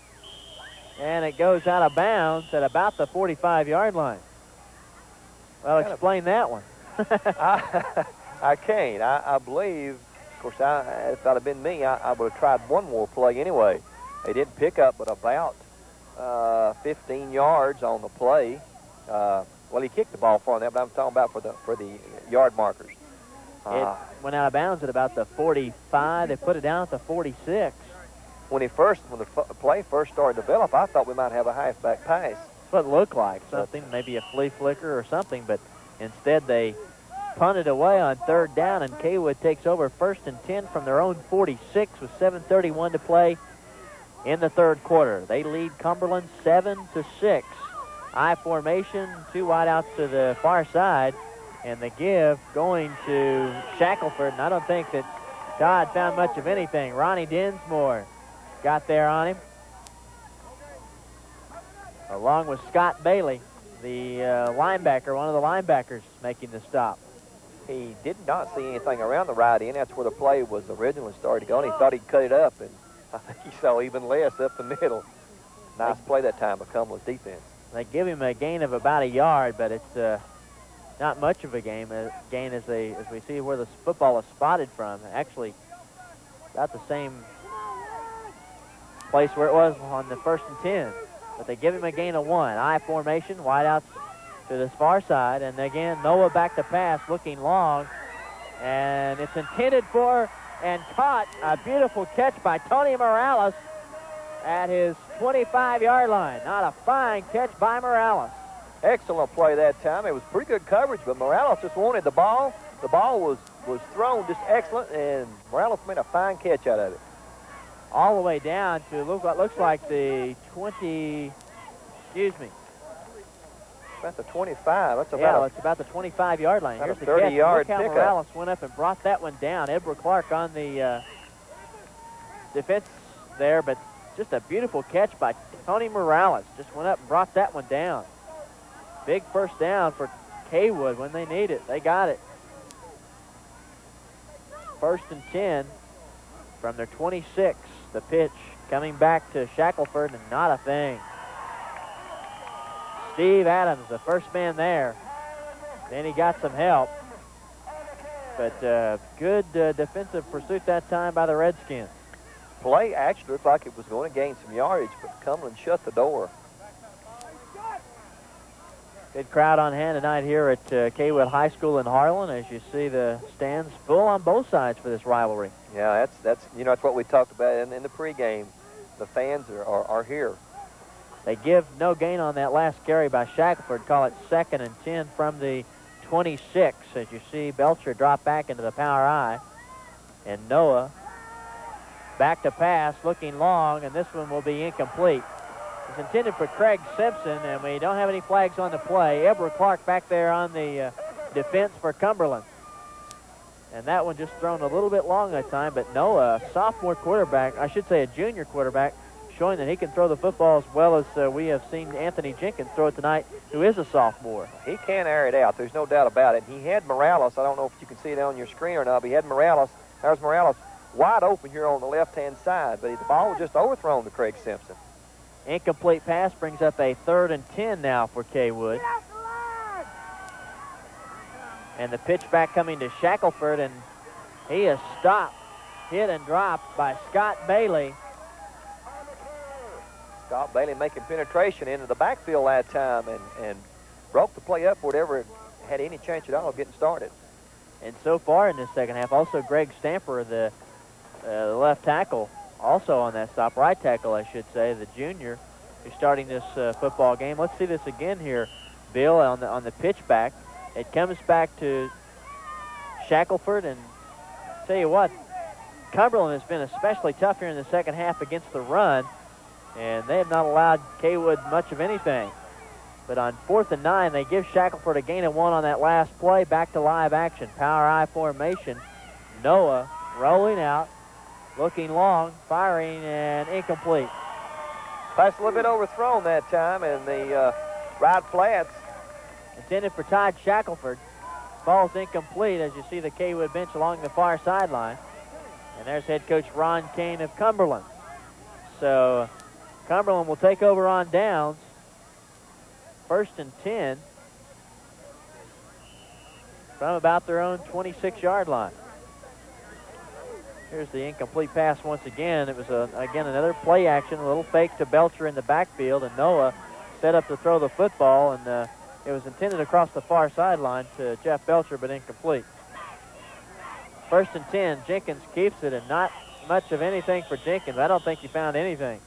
and it goes out of bounds at about the 45-yard line. Well, explain that one. I can't. I believe, of course, if that had been me, I would have tried one more play anyway. They didn't pick up but about 15 yards on the play. Well, he kicked the ball for them, but I'm talking about for the yard markers. It went out of bounds at about the 45. They put it down at the 46. When the play first started to develop, I thought we might have a halfback pass. That's what it looked like, something, maybe a flea flicker or something, but instead they punted away on 3rd down, and Cawood takes over 1st and 10 from their own 46 with 7:31 to play in the third quarter. They lead Cumberland 7-6. I formation, 2 wideouts to the far side, and the give going to Shackelford, and I don't think that Todd found much of anything. Ronnie Dinsmore got there on him, along with Scott Bailey, the linebacker, one of the linebackers making the stop. He did not see anything around the right end. That's where the play was originally started to go, and he thought he'd cut it up, and I think he saw even less up the middle. Nice play that time by Cumberland's defense. They give him a gain of about a yard, but it's not much of a gain as we see where the football is spotted from. Actually, about the same place where it was on the 1st and 10. But they give him a gain of 1. I formation, wideouts to the far side, and again, Noah back to pass, looking long, and it's intended for and caught. A beautiful catch by Tony Morales at his 25-yard line. Not a fine catch by Morales. Excellent play that time. It was pretty good coverage, but Morales just wanted the ball. The ball was thrown just excellent, and Morales made a fine catch out of it. all the way down to what looks like the 20, excuse me. About the 25. That's about it's about the 25-yard line. Here's the 30-yard pickup. Look how Morales went up and brought that one down. Edward Clark on the defense there, but just a beautiful catch by Tony Morales. Just went up and brought that one down. Big first down for Cawood when they need it. They got it. 1st and 10 from their 26. The pitch coming back to Shackelford, and not a thing. Steve Adams, the first man there. Then he got some help. But good defensive pursuit that time by the Redskins. Play actually looked like it was going to gain some yardage, but Cumberland shut the door. Good crowd on hand tonight here at Cawood High School in Harlan. As you see, the stands full on both sides for this rivalry. Yeah, that's what we talked about in the pregame. The fans are here. They give no gain on that last carry by Shackelford. Call it 2nd and 10 from the 26. As you see, Belcher drop back into the power I. And Noah back to pass, looking long, and this one will be incomplete. It's intended for Craig Simpson, and we don't have any flags on the play. Edward Clark back there on the defense for Cumberland. And that one just thrown a little bit long that time, but Noah, a sophomore quarterback, I should say a junior quarterback, showing that he can throw the football as well as we have seen Anthony Jenkins throw it tonight, who is a sophomore. He can air it out. There's no doubt about it. He had Morales. I don't know if you can see it on your screen or not, but he had Morales. There's Morales wide open here on the left-hand side, but the ball was just overthrown to Craig Simpson. Incomplete pass brings up a 3rd and 10 now for Cawood. And the pitch back coming to Shackelford, and he is stopped, hit and dropped by Scott Bailey. Scott Bailey making penetration into the backfield that time and broke the play up whatever it had any chance at all of getting started. And so far in this second half, also Greg Stamper, the left tackle, also on that stop, right tackle, I should say, the junior, who's starting this football game. Let's see this again here, Bill, on the pitch back. It comes back to Shackelford, and tell you what, Cumberland has been especially tough here in the second half against the run, and they have not allowed Cawood much of anything. But on 4th and 9, they give Shackelford a gain of 1 on that last play. Back to live action, power I formation. Noah rolling out, looking long, firing, and incomplete. Pass a little bit overthrown that time, and the right flats. Intended for Todd Shackelford. Ball's incomplete as you see the Cawood bench along the far sideline. And there's head coach Ron Kane of Cumberland. So Cumberland will take over on downs. 1st and 10 from about their own 26-yard line. Here's the incomplete pass once again. It was, again, another play action, a little fake to Belcher in the backfield, and Noah set up to throw the football, and it was intended across the far sideline to Jeff Belcher, but incomplete. 1st and 10, Jenkins keeps it, and not much of anything for Jenkins. I don't think he found anything.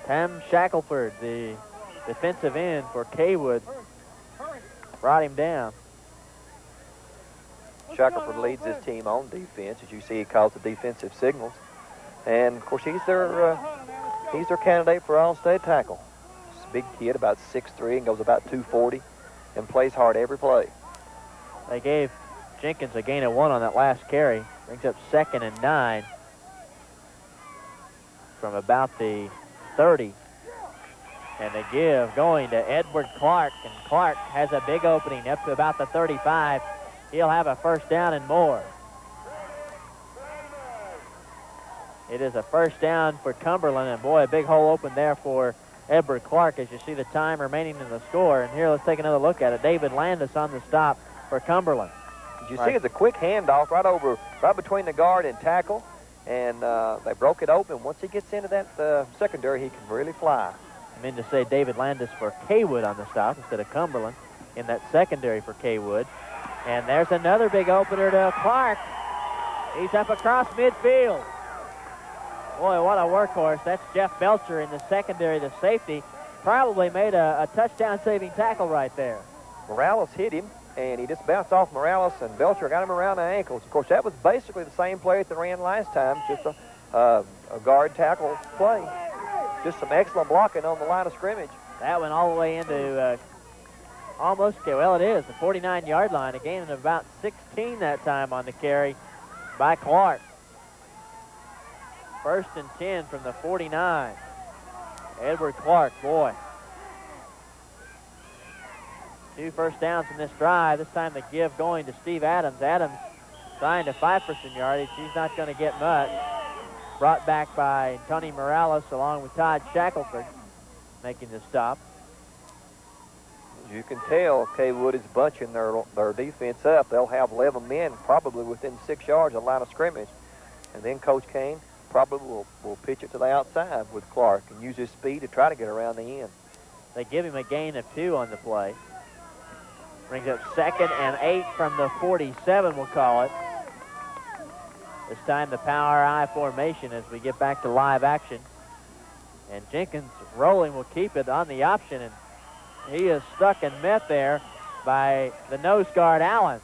Tam Shackelford, the defensive end for Cawood, brought him down. Shackelford leads his team on defense. As you see, he calls the defensive signals. And, of course, he's their candidate for all-state tackle. He's a big kid, about 6'3", and goes about 240, and plays hard every play. They gave Jenkins a gain of 1 on that last carry. Brings up 2nd and 9 from about the 30. And they give going to Edward Clark, and Clark has a big opening up to about the 35. He'll have a 1st down and more. It is a 1st down for Cumberland, and boy, a big hole open there for Edward Clark as you see the time remaining in the score. And here, let's take another look at it. David Landis on the stop for Cumberland. As you see, it's a quick handoff right between the guard and tackle, and they broke it open. Once he gets into that secondary, he can really fly. I mean to say David Landis for Cawood on the stop instead of Cumberland in that secondary for Cawood. And there's another big opener to Clark. He's up across midfield. Boy, what a workhorse. That's Jeff Belcher in the secondary, the safety. Probably made a touchdown-saving tackle right there. Morales hit him, and he just bounced off Morales, and Belcher got him around the ankles. Of course, that was basically the same play that ran last time, just a guard tackle play. Just some excellent blocking on the line of scrimmage. That went all the way into almost, well, it is, the 49-yard line. A gain of about 16 that time on the carry by Clark. 1st and 10 from the 49. Edward Clark, boy. 2 first downs in this drive. This time the give going to Steve Adams. Adams trying to fight for some yardage. He's not going to get much. Brought back by Tony Morales along with Todd Shackelford making the stop. As you can tell, Cawood is bunching their defense up. They'll have 11 men probably within 6 yards of the line of scrimmage. And then Coach Kane probably will pitch it to the outside with Clark and use his speed to try to get around the end. They give him a gain of 2 on the play. Brings up 2nd and 8 from the 47, we'll call it. This time the power I formation as we get back to live action. And Jenkins rolling will keep it on the option, and he is stuck and met there by the nose guard Allen.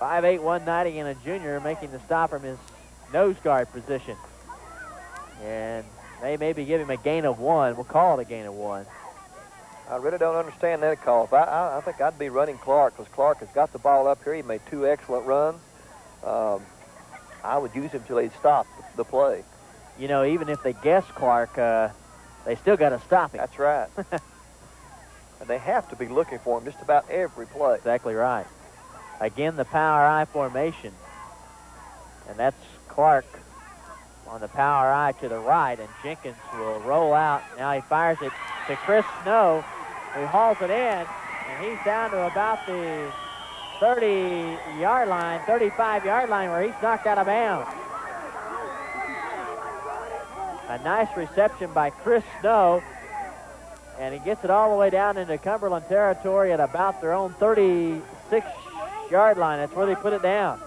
5'8", 190 and a junior making the stop from his nose guard position. And they maybe give him a gain of 1. We'll call it a gain of 1. I really don't understand that call. I think I'd be running Clark because Clark has got the ball up here. He made 2 excellent runs. I would use him till he'd stop the play. You know, even if they guess Clark, they still got to stop him. That's right. And they have to be looking for him just about every play. Exactly right. Again, the power I formation. And that's Clark on the power I to the right, and Jenkins will roll out. Now he fires it to Chris Snow, who hauls it in, and he's down to about the 30-yard line, 35-yard line, where he's knocked out of bounds. A nice reception by Chris Snow, and he gets it all the way down into Cumberland territory at about their own 36-yard line. That's where they put it down.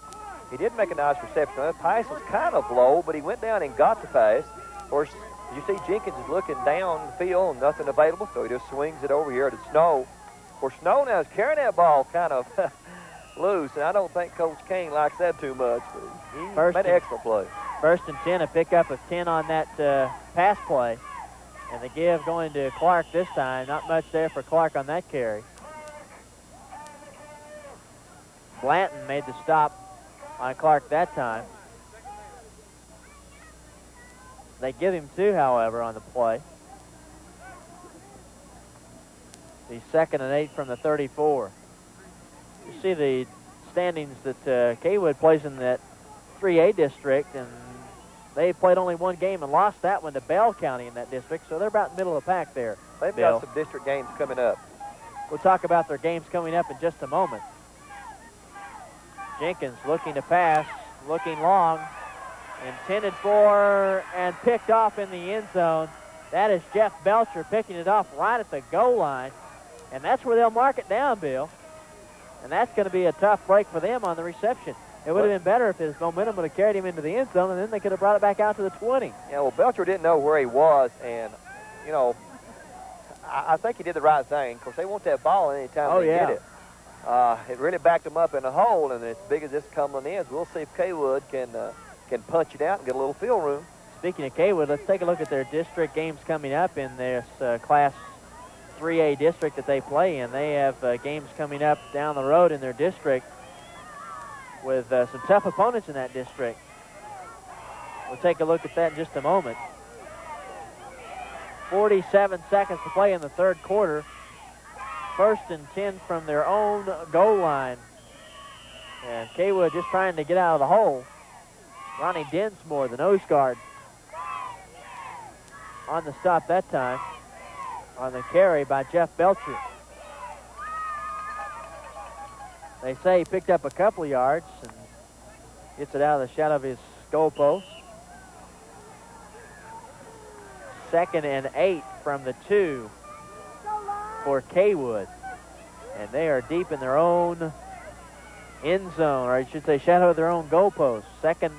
He did make a nice reception. The pass was kind of low, but he went down and got the pass. Of course, you see Jenkins is looking down the field and nothing available, so he just swings it over here to Snow. Of course, Snow now is carrying that ball kind of loose, and I don't think Coach Kane likes that too much, but he made an excellent play. 1st and 10, a pickup of 10 on that pass play. And the give going to Clark this time. Not much there for Clark on that carry. Blanton made the stop on Clark that time. They give him 2, however, on the play. The 2nd and 8 from the 34. You see the standings that Cawood plays in that 3A district, and they played only 1 game and lost that one to Bell County in that district, so they're about middle of the pack there. They've got some district games coming up. We'll talk about their games coming up in just a moment. Jenkins looking to pass, looking long, intended for and picked off in the end zone. That is Jeff Belcher picking it off right at the goal line, and that's where they'll mark it down, Bill. And that's going to be a tough break for them on the reception. It would have been better if his momentum would have carried him into the end zone, and then they could have brought it back out to the 20. Yeah, well, Belcher didn't know where he was, and, you know, I think he did the right thing. Of course, they want that ball any time they get it. It really backed them up in a hole, and as big as this Cumberland is, we'll see if Cawood can punch it out and get a little field room. Speaking of Cawood, let's take a look at their district games coming up in this Class 3A district that they play in. They have games coming up down the road in their district with some tough opponents in that district. We'll take a look at that in just a moment. 47 seconds to play in the 3rd quarter. 1st and 10 from their own goal line. And Cawood just trying to get out of the hole. Ronnie Dinsmore, the nose guard, on the stop that time. On the carry by Jeff Belcher. They say he picked up a couple of yards and gets it out of the shadow of his goal post. 2nd and 8 from the 2 for Cawood. And they are deep in their own end zone, or I should say shadow of their own goal post. 2nd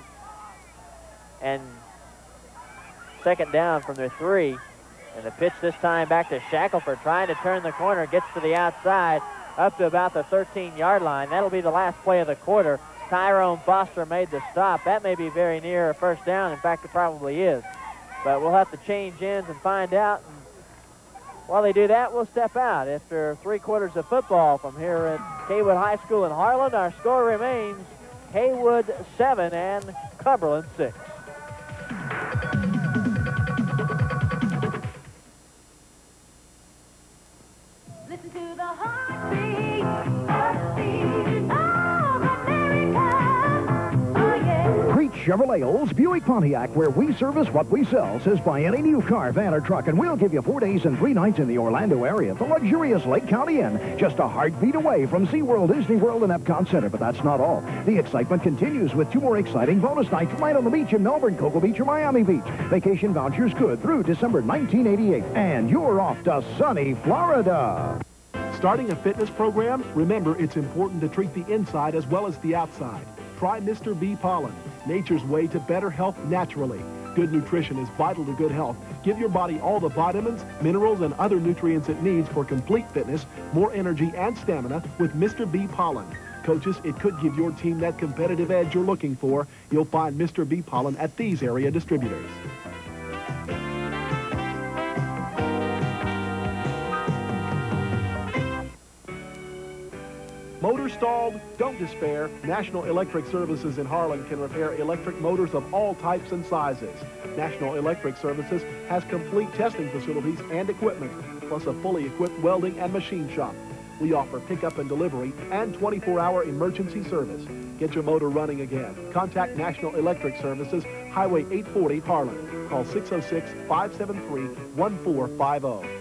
down from their 3. And the pitch this time back to Shackelford, trying to turn the corner, gets to the outside. up to about the 13-yard line. That'll be the last play of the quarter. Tyrone Foster made the stop. That may be very near a first down. In fact, it probably is. But we'll have to change ends and find out. And while they do that, we'll step out. After 3 quarters of football from here at Cawood High School in Harlan, our score remains Cawood 7 and Cumberland 6. Listen to the heartbeat of America. Oh, yeah. Great Chevrolet Olds Buick Pontiac, where we service what we sell, says buy any new car, van, or truck, and we'll give you 4 days and 3 nights in the Orlando area at the luxurious Lake County Inn, just a heartbeat away from SeaWorld, Disney World, and Epcot Center. But that's not all. The excitement continues with 2 more exciting bonus nights right on the beach in Melbourne, Cocoa Beach, or Miami Beach. Vacation vouchers good through December 1988. And you're off to sunny Florida. Starting a fitness program? Remember, it's important to treat the inside as well as the outside. Try Mr. B Pollen, nature's way to better health naturally. Good nutrition is vital to good health. Give your body all the vitamins, minerals, and other nutrients it needs for complete fitness, more energy, and stamina with Mr. B Pollen. Coaches, it could give your team that competitive edge you're looking for. You'll find Mr. B Pollen at these area distributors. Motor stalled? Don't despair. National Electric Services in Harlan can repair electric motors of all types and sizes. National Electric Services has complete testing facilities and equipment, plus a fully equipped welding and machine shop. We offer pickup and delivery and 24-hour emergency service. Get your motor running again. Contact National Electric Services, Highway 840, Harlan. Call 606-573-1450.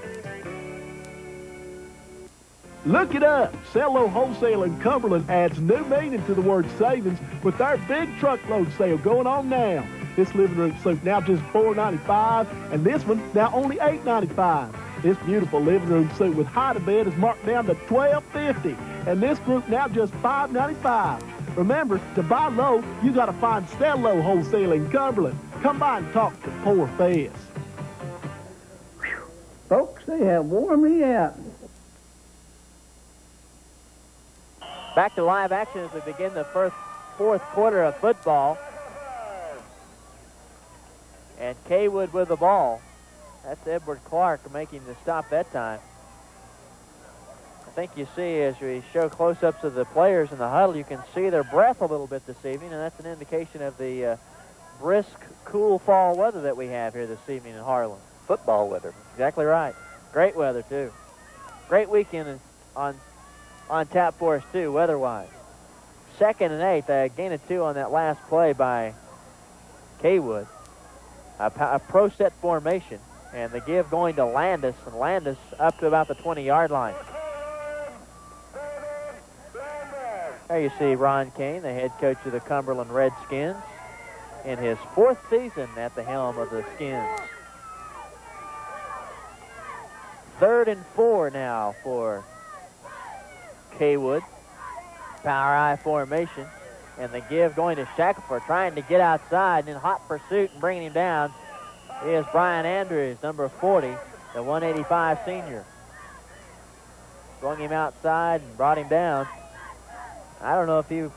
Look it up. Cello Wholesale in Cumberland adds new meaning to the word savings with our big truckload sale going on now. This living room suit now just $4.95, and this one now only $8.95. This beautiful living room suit with hide-a-bed is marked down to $12.50, and this group now just $5.95. Remember, to buy low, you got to find Cello Wholesale in Cumberland. Come by and talk to poor Fez. Folks, they have worn me out. Back to live action as we begin the fourth quarter of football. And Cawood with the ball. That's Edward Clark making the stop that time. I think you see as we show close-ups of the players in the huddle, you can see their breath a little bit this evening, and that's an indication of the brisk, cool fall weather that we have here this evening in Harlan. Football weather. Exactly right. Great weather, too. Great weekend on tap for us, too, weather-wise. 2nd and 8, a gain of 2 on that last play by Cawood. A pro set formation, and the give going to Landis, and Landis up to about the 20-yard line. There you see Ron Kane, the head coach of the Cumberland Redskins, in his 4th season at the helm of the Skins. 3rd and 4 now for Cawood. Power I formation, and the give going to Shackelford, trying to get outside, and in hot pursuit and bringing him down is Brian Andrews, number 40, the 185 senior. Swung him outside and brought him down. I don't know if you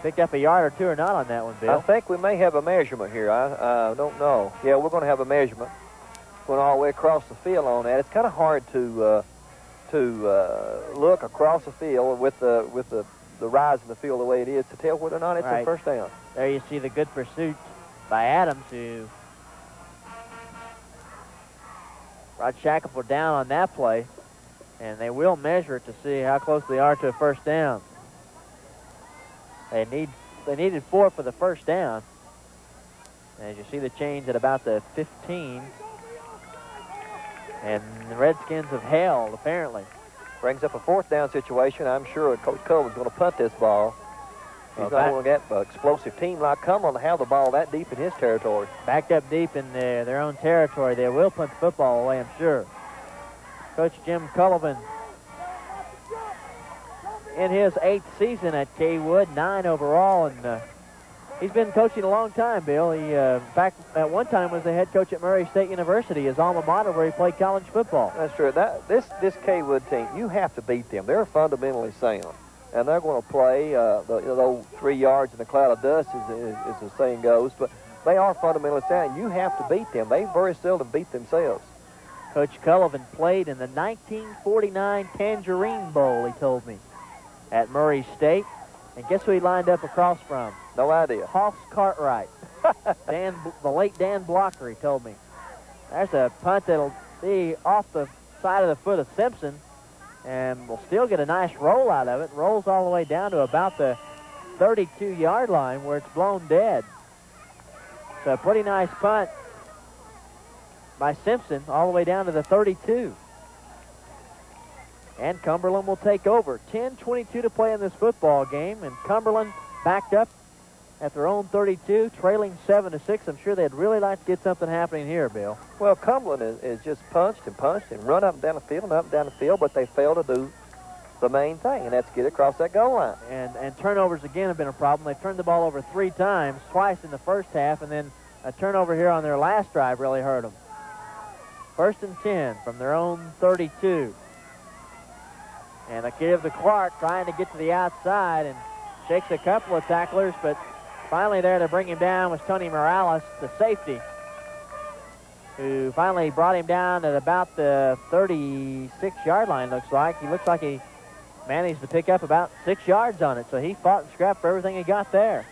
picked up a yard or 2 or not on that one, Bill. I think we may have a measurement here. I don't know. Yeah, we're going to have a measurement. Going all the way across the field on that. It's kind of hard to look across the field with the rise of the field the way it is to tell whether or not it's a first down. There you see the good pursuit by Adams, who brought Shackelford down on that play, and they will measure it to see how close they are to a first down. They needed 4 for the first down. As you see the change at about the 15. And the Redskins have held, apparently. Brings up a 4th down situation. I'm sure Coach Cullen's going to punt this ball. He's not going to get an explosive team like Cumberland to have the ball that deep in his territory. Backed up deep in their own territory. They will punt the football away, I'm sure. Coach Jim Cullivan, in his 8th season at Cawood, 9 overall, and He's been coaching a long time, Bill. He, in fact, at one time was the head coach at Murray State University, his alma mater, where he played college football. That's true. This Cawood team, you have to beat them. They're fundamentally sound, and they're going to play the old 3 yards in a cloud of dust, as the saying goes. But they are fundamentally sound. You have to beat them. They very seldom beat themselves. Coach Cullivan played in the 1949 Tangerine Bowl, he told me, at Murray State. And guess who he lined up across from? No idea. Hoffs Cartwright. The late Dan Blocker, he told me. There's a punt that'll be off the side of the foot of Simpson, and we'll still get a nice roll out of it. Rolls all the way down to about the 32-yard line where it's blown dead. So a pretty nice punt by Simpson all the way down to the 32. And Cumberland will take over. 10:22 to play in this football game, and Cumberland backed up at their own 32, trailing 7-6. I'm sure they'd really like to get something happening here, Bill. Well, Cumberland is just punched and run up and down the field and up and down the field, but they fail to do the main thing, and that's get across that goal line. And turnovers again have been a problem. They turned the ball over 3 times, twice in the first half, and then a turnover here on their last drive really hurt them. 1st and 10 from their own 32. And a give to Clark, trying to get to the outside, and shakes a couple of tacklers, but finally there to bring him down was Tony Morales, the safety, who finally brought him down at about the 36-yard line, looks like. He looks like he managed to pick up about 6 yards on it, so he fought and scrapped for everything he got there.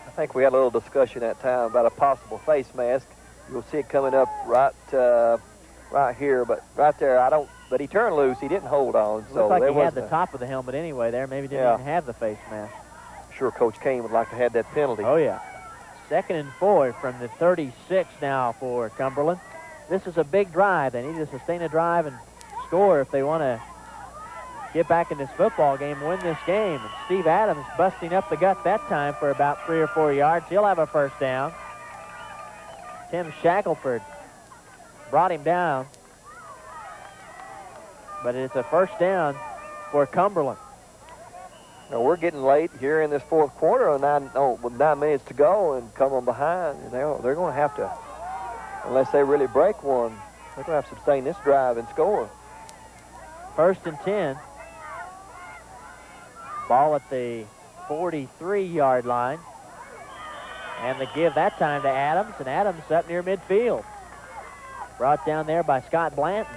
I think we had a little discussion that time about a possible face mask. You'll see it coming up right here, but right there, but he turned loose. He didn't hold on. So looks like he had the top of the helmet anyway there. Maybe didn't even have the face mask. I'm sure Coach Kane would like to have that penalty. Oh, yeah. 2nd and 4 from the 36 now for Cumberland. This is a big drive. They need to sustain a drive and score if they want to get back in this football game and win this game. And Steve Adams busting up the gut that time for about 3 or 4 yards. He'll have a first down. Tim Shackelford brought him down, but it's a first down for Cumberland. Now we're getting late here in this 4th quarter, with 9 minutes to go, and Cumberland behind. And they're going to have to, unless they really break one, they're going to have to sustain this drive and score. 1st and 10. Ball at the 43-yard line. And the give that time to Adams, and Adams up near midfield. Brought down there by Scott Blanton.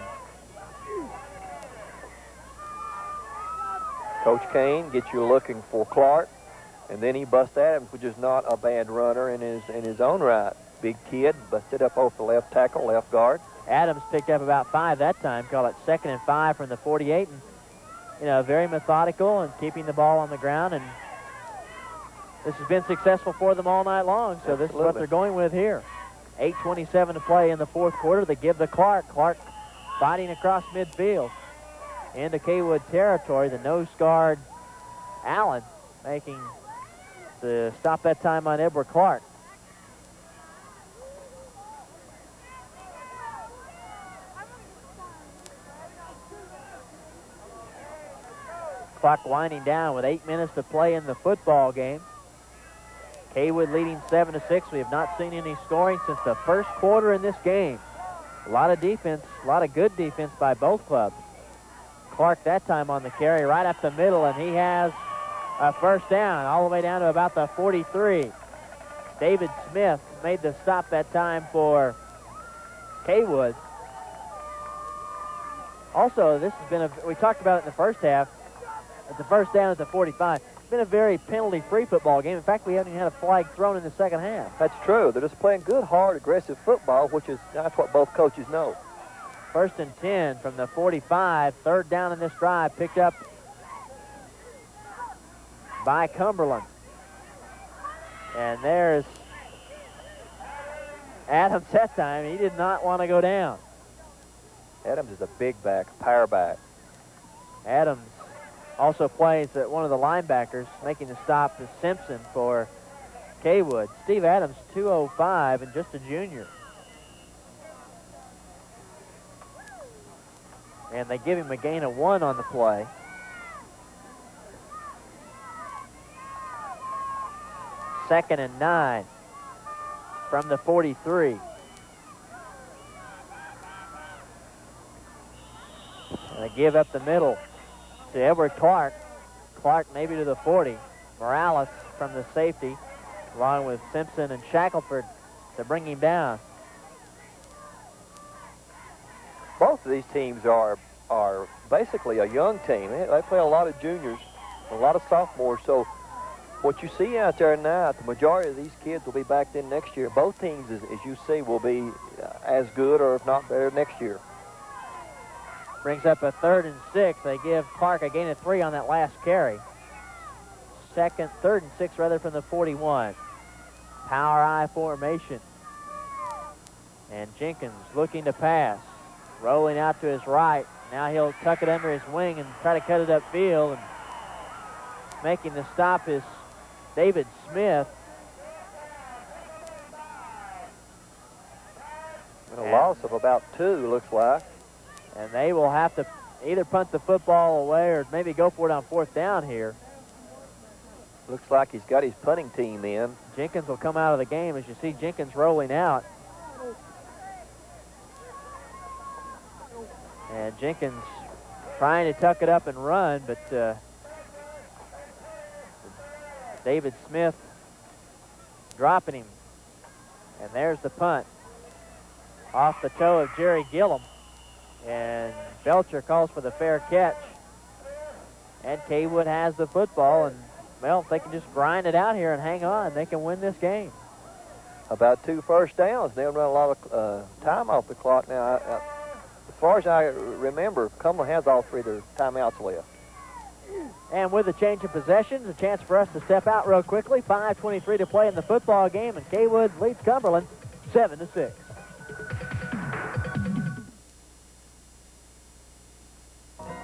Coach Kane gets you looking for Clark, and then he busts Adams, which is not a bad runner in his own right. Big kid, busted up over the left tackle, left guard. Adams picked up about 5 that time. Call it 2nd and 5 from the 48, and very methodical and keeping the ball on the ground. And this has been successful for them all night long, so this is what they're going with here. 8:27 to play in the 4th quarter. They give to Clark. Clark fighting across midfield into Cawood territory. The nose guard, Allen, making the stop that time on Edward Clark. Clock winding down with 8 minutes to play in the football game. Cawood leading 7-6. We have not seen any scoring since the 1st quarter in this game. A lot of defense, a lot of good defense by both clubs. Clark that time on the carry right up the middle, and he has a first down all the way down to about the 43. David Smith made the stop that time for Cawood. Also, this has been we talked about it in the first half. It's the first down at the 45. It's been a very penalty-free football game. In fact, we haven't even had a flag thrown in the second half. That's true. They're just playing good, hard, aggressive football, that's what both coaches know. 1st and 10 from the 45. 3rd down in this drive, picked up by Cumberland. And there's Adams that time. He did not want to go down. Adams is a big back, power back. Adams also plays at one of the linebackers, making the stop to Simpson for Cawood. Steve Adams, 205, and just a junior. And they give him a gain of 1 on the play. 2nd and 9 from the 43. And they give up the middle to Edward Clark. Clark maybe to the 40. Morales from the safety, along with Simpson and Shackelford to bring him down. Both of these teams are basically a young team. They play a lot of juniors, a lot of sophomores. So what you see out there now, the majority of these kids will be back then next year. Both teams, as you see, will be as good or if not better next year. Brings up a 3rd and 6. They give Clark a gain of 3 on that last carry. 3rd and 6 rather from the 41. Power I formation. And Jenkins looking to pass. Rolling out to his right. Now he'll tuck it under his wing and try to cut it upfield. And making the stop is David Smith. And a loss of about 2, looks like. And they will have to either punt the football away or maybe go for it on 4th down here. Looks like he's got his punting team in. Jenkins will come out of the game as you see Jenkins rolling out. And Jenkins trying to tuck it up and run, but David Smith dropping him. And there's the punt. Off the toe of Jerry Gillum. And Belcher calls for the fair catch. And Cawood has the football, and well, if they can just grind it out here and hang on, they can win this game. About 2 first downs. They'll run a lot of time off the clock now. As far as I remember, Cumberland has all 3 of their timeouts left. And with a change of possessions, a chance for us to step out real quickly. 5:23 to play in the football game, and Cawood leads Cumberland 7-6.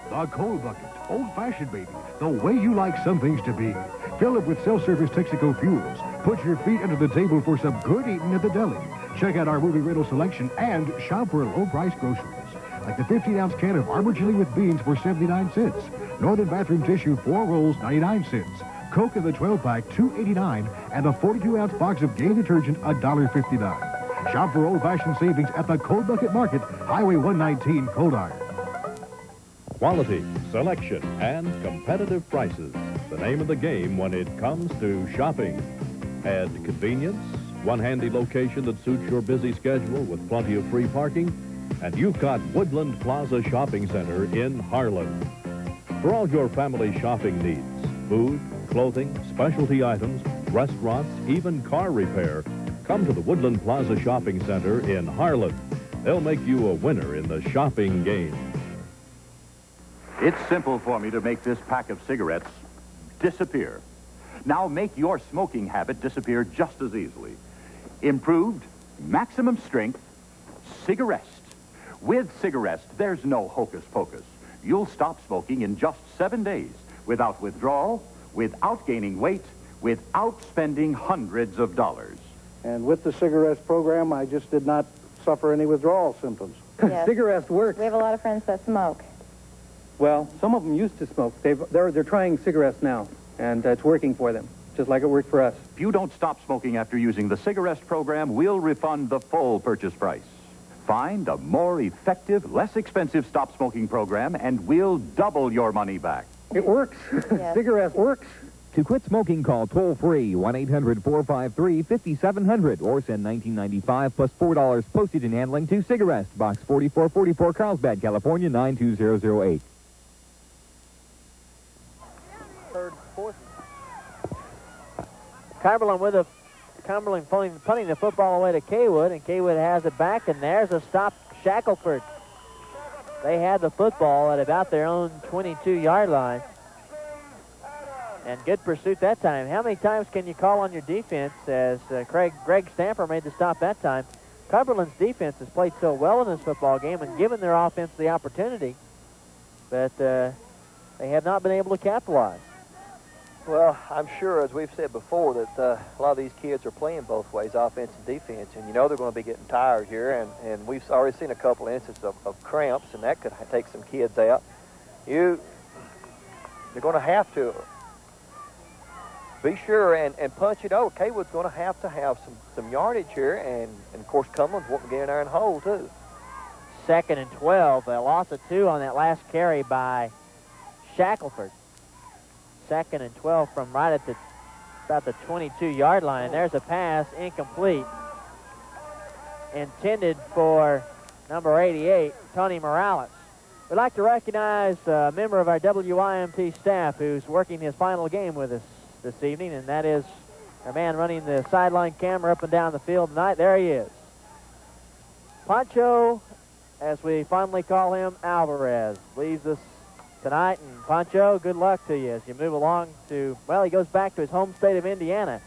The Cold Bucket, old-fashioned, baby, the way you like some things to be. Fill up with self-service Texaco fuels. Put your feet under the table for some good eating at the deli. Check out our movie rental selection and shop for low-price groceries. Like the 15-ounce can of Arbor chili with beans for 79 cents. Northern bathroom tissue, 4 rolls, 99 cents. Coke in the 12-pack, $2.89. And a 42-ounce box of Gain detergent, $1.59. Shop for old-fashioned savings at the Cold Bucket Market, Highway 119, Cold Iron. Quality, selection, and competitive prices. The name of the game when it comes to shopping. Add convenience, one handy location that suits your busy schedule with plenty of free parking, and you've got Woodland Plaza Shopping Center in Harlan. For all your family shopping needs, food, clothing, specialty items, restaurants, even car repair, come to the Woodland Plaza Shopping Center in Harlan. They'll make you a winner in the shopping game. It's simple for me to make this pack of cigarettes disappear. Now make your smoking habit disappear just as easily. Improved, maximum strength, Cigarest. With Cigarest, there's no hocus pocus. You'll stop smoking in just 7 days without withdrawal, without gaining weight, without spending hundreds of dollars. And with the Cigarest program, I just did not suffer any withdrawal symptoms. Yes. Cigarest works. We have a lot of friends that smoke. Well, some of them used to smoke. They're trying Cigarest now, and it's working for them, just like it worked for us. If you don't stop smoking after using the Cigarest program, we'll refund the full purchase price. Find a more effective, less expensive stop smoking program, and we'll double your money back. It works. Yes. Cigarest works. To quit smoking, call toll-free 1-800-453-5700 or send $19.95 plus $4 postage and handling to Cigarest, Box 4444, Carlsbad, California, 92008. Third, fourth. Cumberland punting the football away to Cawood, and Cawood has it back, and there's a stop. Shackelford. They had the football at about their own 22-yard line. And good pursuit that time. How many times can you call on your defense as Greg Stamper made the stop that time? Cumberland's defense has played so well in this football game and given their offense the opportunity, but they have not been able to capitalize. Well, I'm sure, as we've said before, that a lot of these kids are playing both ways, offense and defense, and you know they're going to be getting tired here, and we've already seen a couple of instances of cramps, and that could take some kids out. They're going to have to be sure and punch it over. Cawood's going to have some yardage here, and of course Cumberland's wanting to get in there and hold too. 2nd and 12. They lost a 2 on that last carry by Shackelford. 2nd and 12 from right at about the 22-yard line. And there's a pass, incomplete, intended for number 88, Tony Morales. We'd like to recognize a member of our WIMT staff who's working his final game with us this evening, and that is our man running the sideline camera up and down the field tonight. There he is. Pancho, as we fondly call him, Alvarez, leaves us tonight. And Pancho, good luck to you as you move along to, well, he goes back to his home state of Indiana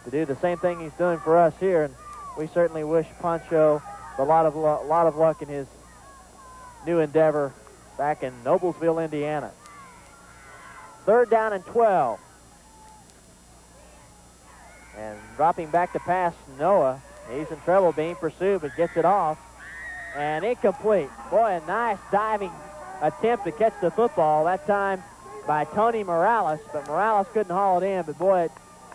to do the same thing he's doing for us here. And we certainly wish Pancho a lot of luck in his new endeavor back in Noblesville, Indiana. 3rd down and 12. And dropping back to pass Noah. He's in trouble being pursued, but gets it off. And incomplete. Boy, a nice diving attempt to catch the football, that time by Tony Morales, but Morales couldn't haul it in. But boy,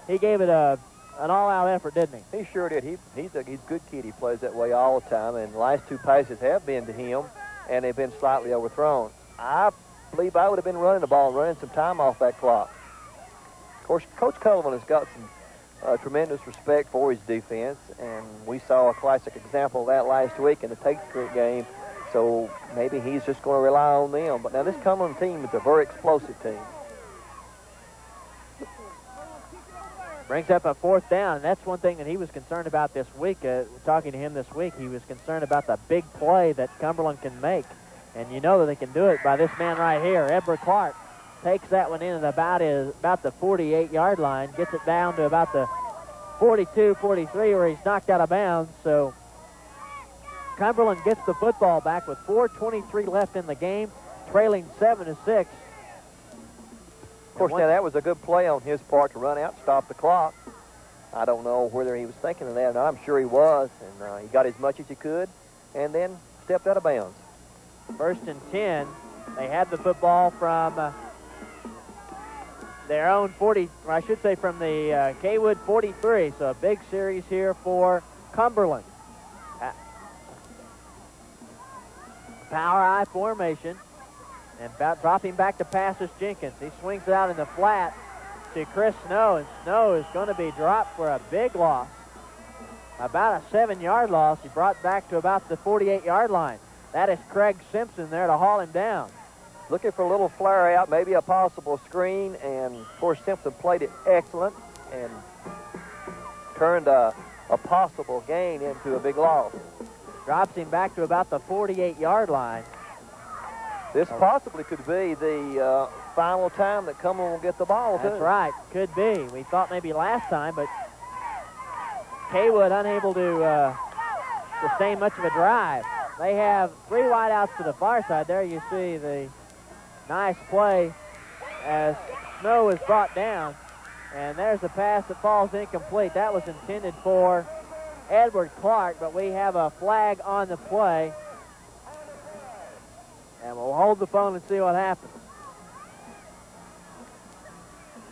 he gave it an all-out effort, didn't he? He sure did. He's a good kid. He plays that way all the time, and the last 2 passes have been to him, and they've been slightly overthrown. I believe I would have been running the ball and running some time off that clock. Of course, Coach Cumberland has got some tremendous respect for his defense, and we saw a classic example of that last week in the Tate Street game, so maybe he's just going to rely on them. But now this Cumberland team is a very explosive team. Brings up a 4th down, and that's one thing that he was concerned about this week. Talking to him this week, he was concerned about the big play that Cumberland can make, and you know that they can do it by this man right here, Edward Clark. Takes that one in at about the 48-yard line, gets it down to about the 42, 43, where he's knocked out of bounds. So Cumberland gets the football back with 4:23 left in the game, trailing 7-6. Of course, now that was a good play on his part to run out, stop the clock. I don't know whether he was thinking of that or not. I'm sure he was, and he got as much as he could, and then stepped out of bounds. 1st and 10. They had the football from their own 40, or I should say from the Cawood 43. So a big series here for Cumberland. Power I formation, and about dropping back to pass is Jenkins. He swings it out in the flat to Chris Snow, and Snow is going to be dropped for a big loss. About a 7-yard loss. He brought back to about the 48-yard line. That is Craig Simpson there to haul him down. Looking for a little flare out, maybe a possible screen, and of course Simpson played it excellent and turned a possible gain into a big loss. Drops him back to about the 48-yard line. This possibly could be the final time that Cumberland will get the ball, too. That's right, could be. We thought maybe last time, but Cawood unable to sustain much of a drive. They have 3 wideouts to the far side. There you see the nice play as Snow is brought down. And there's a pass that falls incomplete. That was intended for Edward Clark, but we have a flag on the play. And we'll hold the phone and see what happens.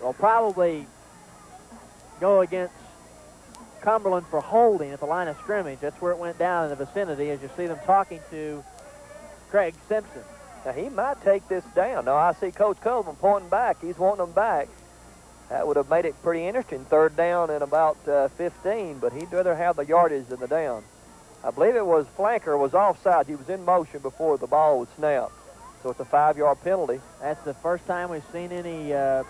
We'll probably go against Cumberland for holding at the line of scrimmage. That's where it went down in the vicinity, as you see them talking to Craig Simpson. Now, he might take this down. Now, I see Coach Cumberland pointing back. He's wanting them back. That would have made it pretty interesting. 3rd down and about 15, but he'd rather have the yardage than the down. I believe it was Flanker was offside. He was in motion before the ball was snapped. So it's a 5-yard penalty. That's the first time we've seen any a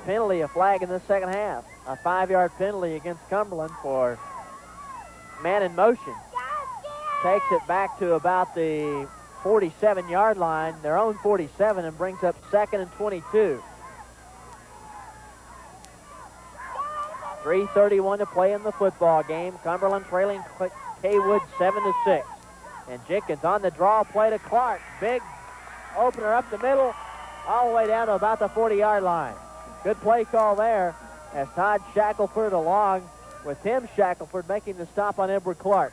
penalty, a flag in the second half. A 5-yard penalty against Cumberland for man in motion. Takes it back to about the 47-yard line, their own 47, and brings up 2nd and 22. 3:31 to play in the football game. Cumberland trailing Cawood 7-6. And Jenkins on the draw play to Clark. Big opener up the middle, all the way down to about the 40-yard line. Good play call there as Todd Shackelford along with Tim Shackelford making the stop on Edward Clark.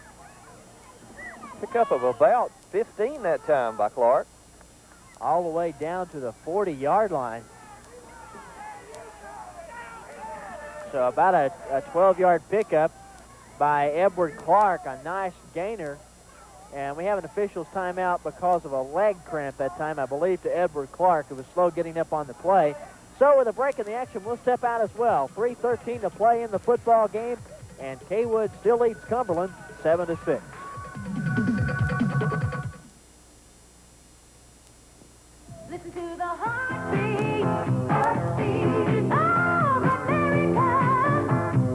Pickup of about 15 that time by Clark. All the way down to the 40-yard line. So about a 12-yard pickup by Edward Clark, a nice gainer. And we have an official's timeout because of a leg cramp that time, I believe, to Edward Clark, who was slow getting up on the play. So with a break in the action, we'll step out as well. 3:13 to play in the football game, and Cawood still leads Cumberland 7-6. Listen to the heartbeat of America.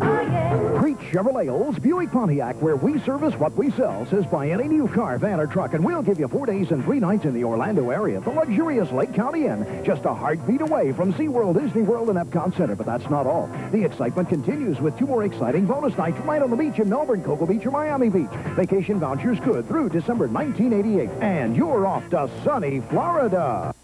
Oh, yeah. Great Chevrolet Olds Buick Pontiac, where we service what we sell, says buy any new car, van, or truck, and we'll give you 4 days and 3 nights in the Orlando area at the luxurious Lake County Inn, just a heartbeat away from SeaWorld, Disney World, and Epcot Center. But that's not all. The excitement continues with 2 more exciting bonus nights right on the beach in Melbourne, Cocoa Beach, or Miami Beach. Vacation vouchers good through December 1988. And you're off to sunny Florida.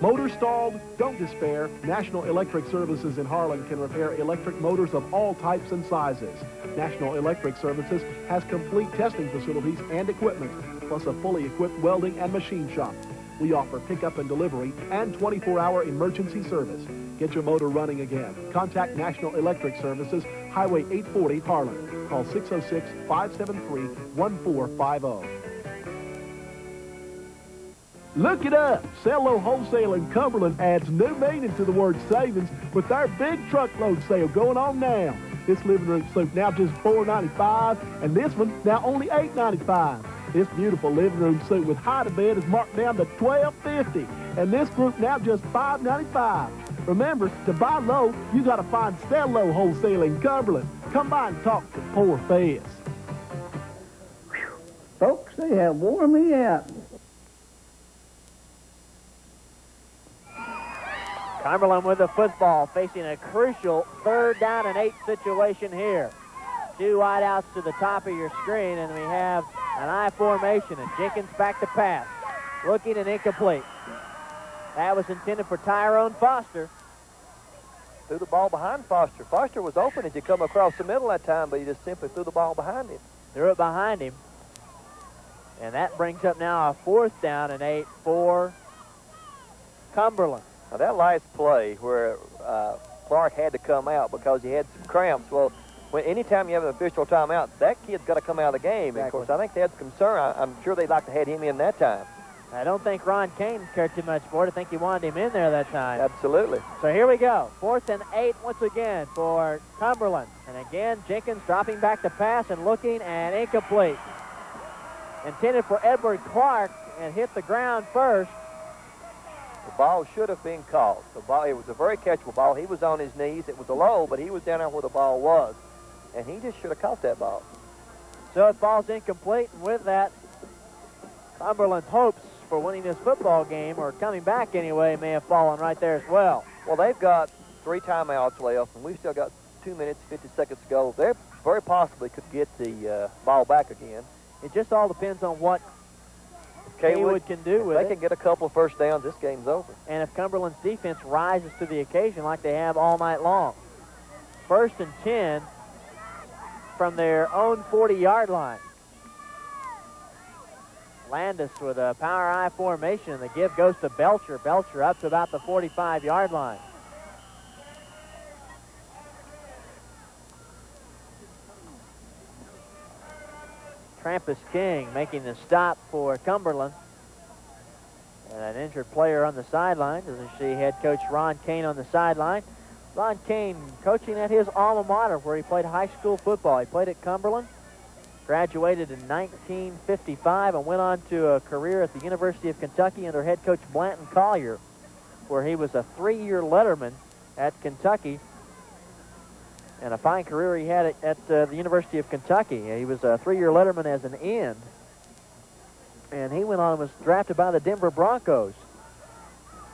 Motor stalled? Don't despair. National Electric Services in Harlan can repair electric motors of all types and sizes. National Electric Services has complete testing facilities and equipment, plus a fully equipped welding and machine shop. We offer pickup and delivery and 24-hour emergency service. Get your motor running again. Contact National Electric Services, Highway 840, Harlan. Call 606-573-1450. Look it up. Cello Wholesale in Cumberland adds new meaning to the word savings with their big truckload sale going on now. This living room suite now just $4.95, and this one now only $8.95. This beautiful living room suite with hide-a-bed is marked down to $12.50, and this group now just $5.95. Remember, to buy low, you got to find Cello Wholesale in Cumberland. Come by and talk to poor Fez. Folks, they have worn me out. Cumberland with the football, facing a crucial 3rd down and 8 situation here. 2 wideouts to the top of your screen, and we have an I formation, and Jenkins back to pass. Looking and incomplete. That was intended for Tyrone Foster. Threw the ball behind Foster. Foster was open as he come across the middle that time, but he just simply threw the ball behind him. Threw it behind him. And that brings up now a 4th down and 8 for Cumberland. Now that last play where Clark had to come out because he had some cramps, well, anytime you have an official timeout, that kid's got to come out of the game. Exactly. And of course, I think they had some concern. I'm sure they'd like to have him in that time. I don't think Ron Kane cared too much for it. I think he wanted him in there that time. Absolutely. So here we go. 4th and 8 once again for Cumberland. And again, Jenkins dropping back to pass and looking, and incomplete. Intended for Edward Clark and hit the ground first. The ball should have been caught. It was a very catchable ball. He was on his knees. It was a low, but he was down there where the ball was. And he just should have caught that ball. So it falls incomplete, and with that, Cumberland's hopes for winning this football game, or coming back anyway, may have fallen right there as well. Well, they've got 3 timeouts left, and we've still got 2 minutes, 50 seconds to go. They very possibly could get the ball back again. It just all depends on what Cawood can do with it. They can get a couple of first downs, this game's over. And if Cumberland's defense rises to the occasion like they have all night long. 1st and 10 from their own 40-yard line. Landis with a power I formation, and the give goes to Belcher. Belcher up to about the 45-yard line. Trampus King making the stop for Cumberland. And an injured player on the sideline. As you see head coach Ron Kane on the sideline. Ron Kane coaching at his alma mater where he played high school football. He played at Cumberland, graduated in 1955, and went on to a career at the University of Kentucky under head coach Blanton Collier, where he was a 3-year letterman at Kentucky. And a fine career he had at the University of Kentucky. He was a 3-year letterman as an end. And he went on and was drafted by the Denver Broncos.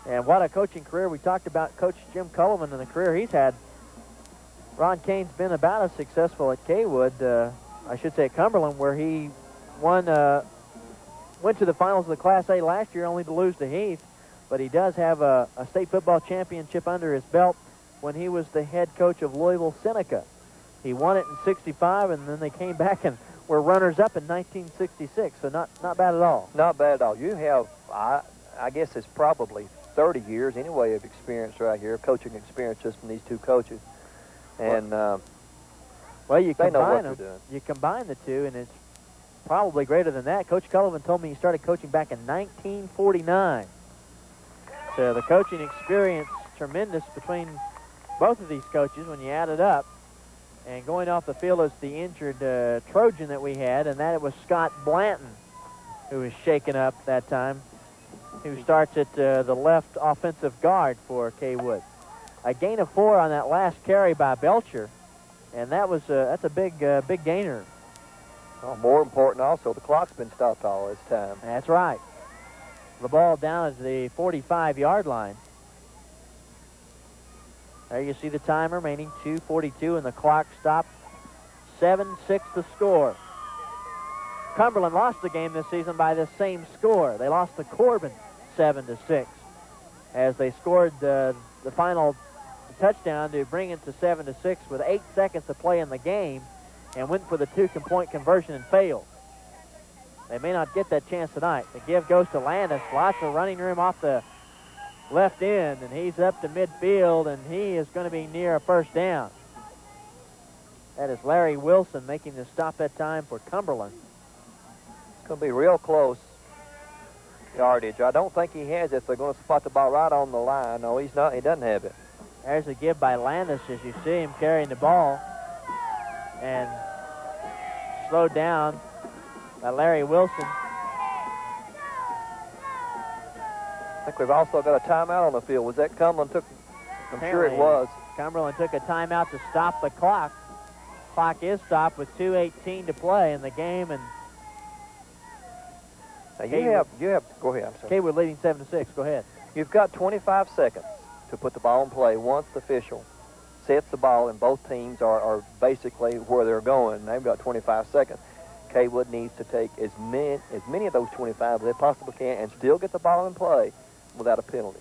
And what a coaching career. We talked about Coach Jim Cullivan and the career he's had. Ron Kane's been about as successful at Cawood, I should say at Cumberland, where he went to the finals of the Class A last year, only to lose to Heath. But he does have a state football championship under his belt when he was the head coach of Louisville Seneca. He won it in '65, and then they came back and were runners-up in 1966, so not bad at all. Not bad at all. You have, I guess it's probably 30 years anyway of experience right here, coaching experience just from these two coaches. And well, you they know what combine they're them. doing. You combine the two, and it's probably greater than that. Coach Cullivan told me he started coaching back in 1949. So the coaching experience, tremendous between both of these coaches when you add it up. And going off the field is the injured Trojan that we had, and that it was Scott Blanton who was shaken up that time, who starts at the left offensive guard for Cawood. A gain of 4 on that last carry by Belcher, and that's a big gainer. Oh, more important also, the clock's been stopped all this time. That's right. The ball down at the 45-yard line. There you see the timer, remaining 2:42, and the clock stopped. 7-6 the score. Cumberland lost the game this season by the same score. They lost to Corbin 7-6 as they scored the final touchdown to bring it to 7-6 with 8 seconds to play in the game and went for the 2-point conversion and failed. They may not get that chance tonight. The give goes to Landis. Lots of running room off the left end, and he's up to midfield, and he is going to be near a first down. That is Larry Wilson making the stop that time for Cumberland. It's going to be real close yardage. I don't think he has it. They're going to spot the ball right on the line. No, he's not. He doesn't have it. There's a give by Landis as you see him carrying the ball, and slowed down by Larry Wilson. I think we've also got a timeout on the field. Was that Cumberland took? I'm sure it was. Cumberland took a timeout to stop the clock. Clock is stopped with 2:18 to play in the game, and now you have. Go ahead. I'm sorry. Cawood leading 7-6. Go ahead. You've got 25 seconds to put the ball in play once the official sets the ball, and both teams are basically where they're going. They've got 25 seconds. Cawood needs to take as many of those 25 as they possibly can and still get the ball in play without a penalty.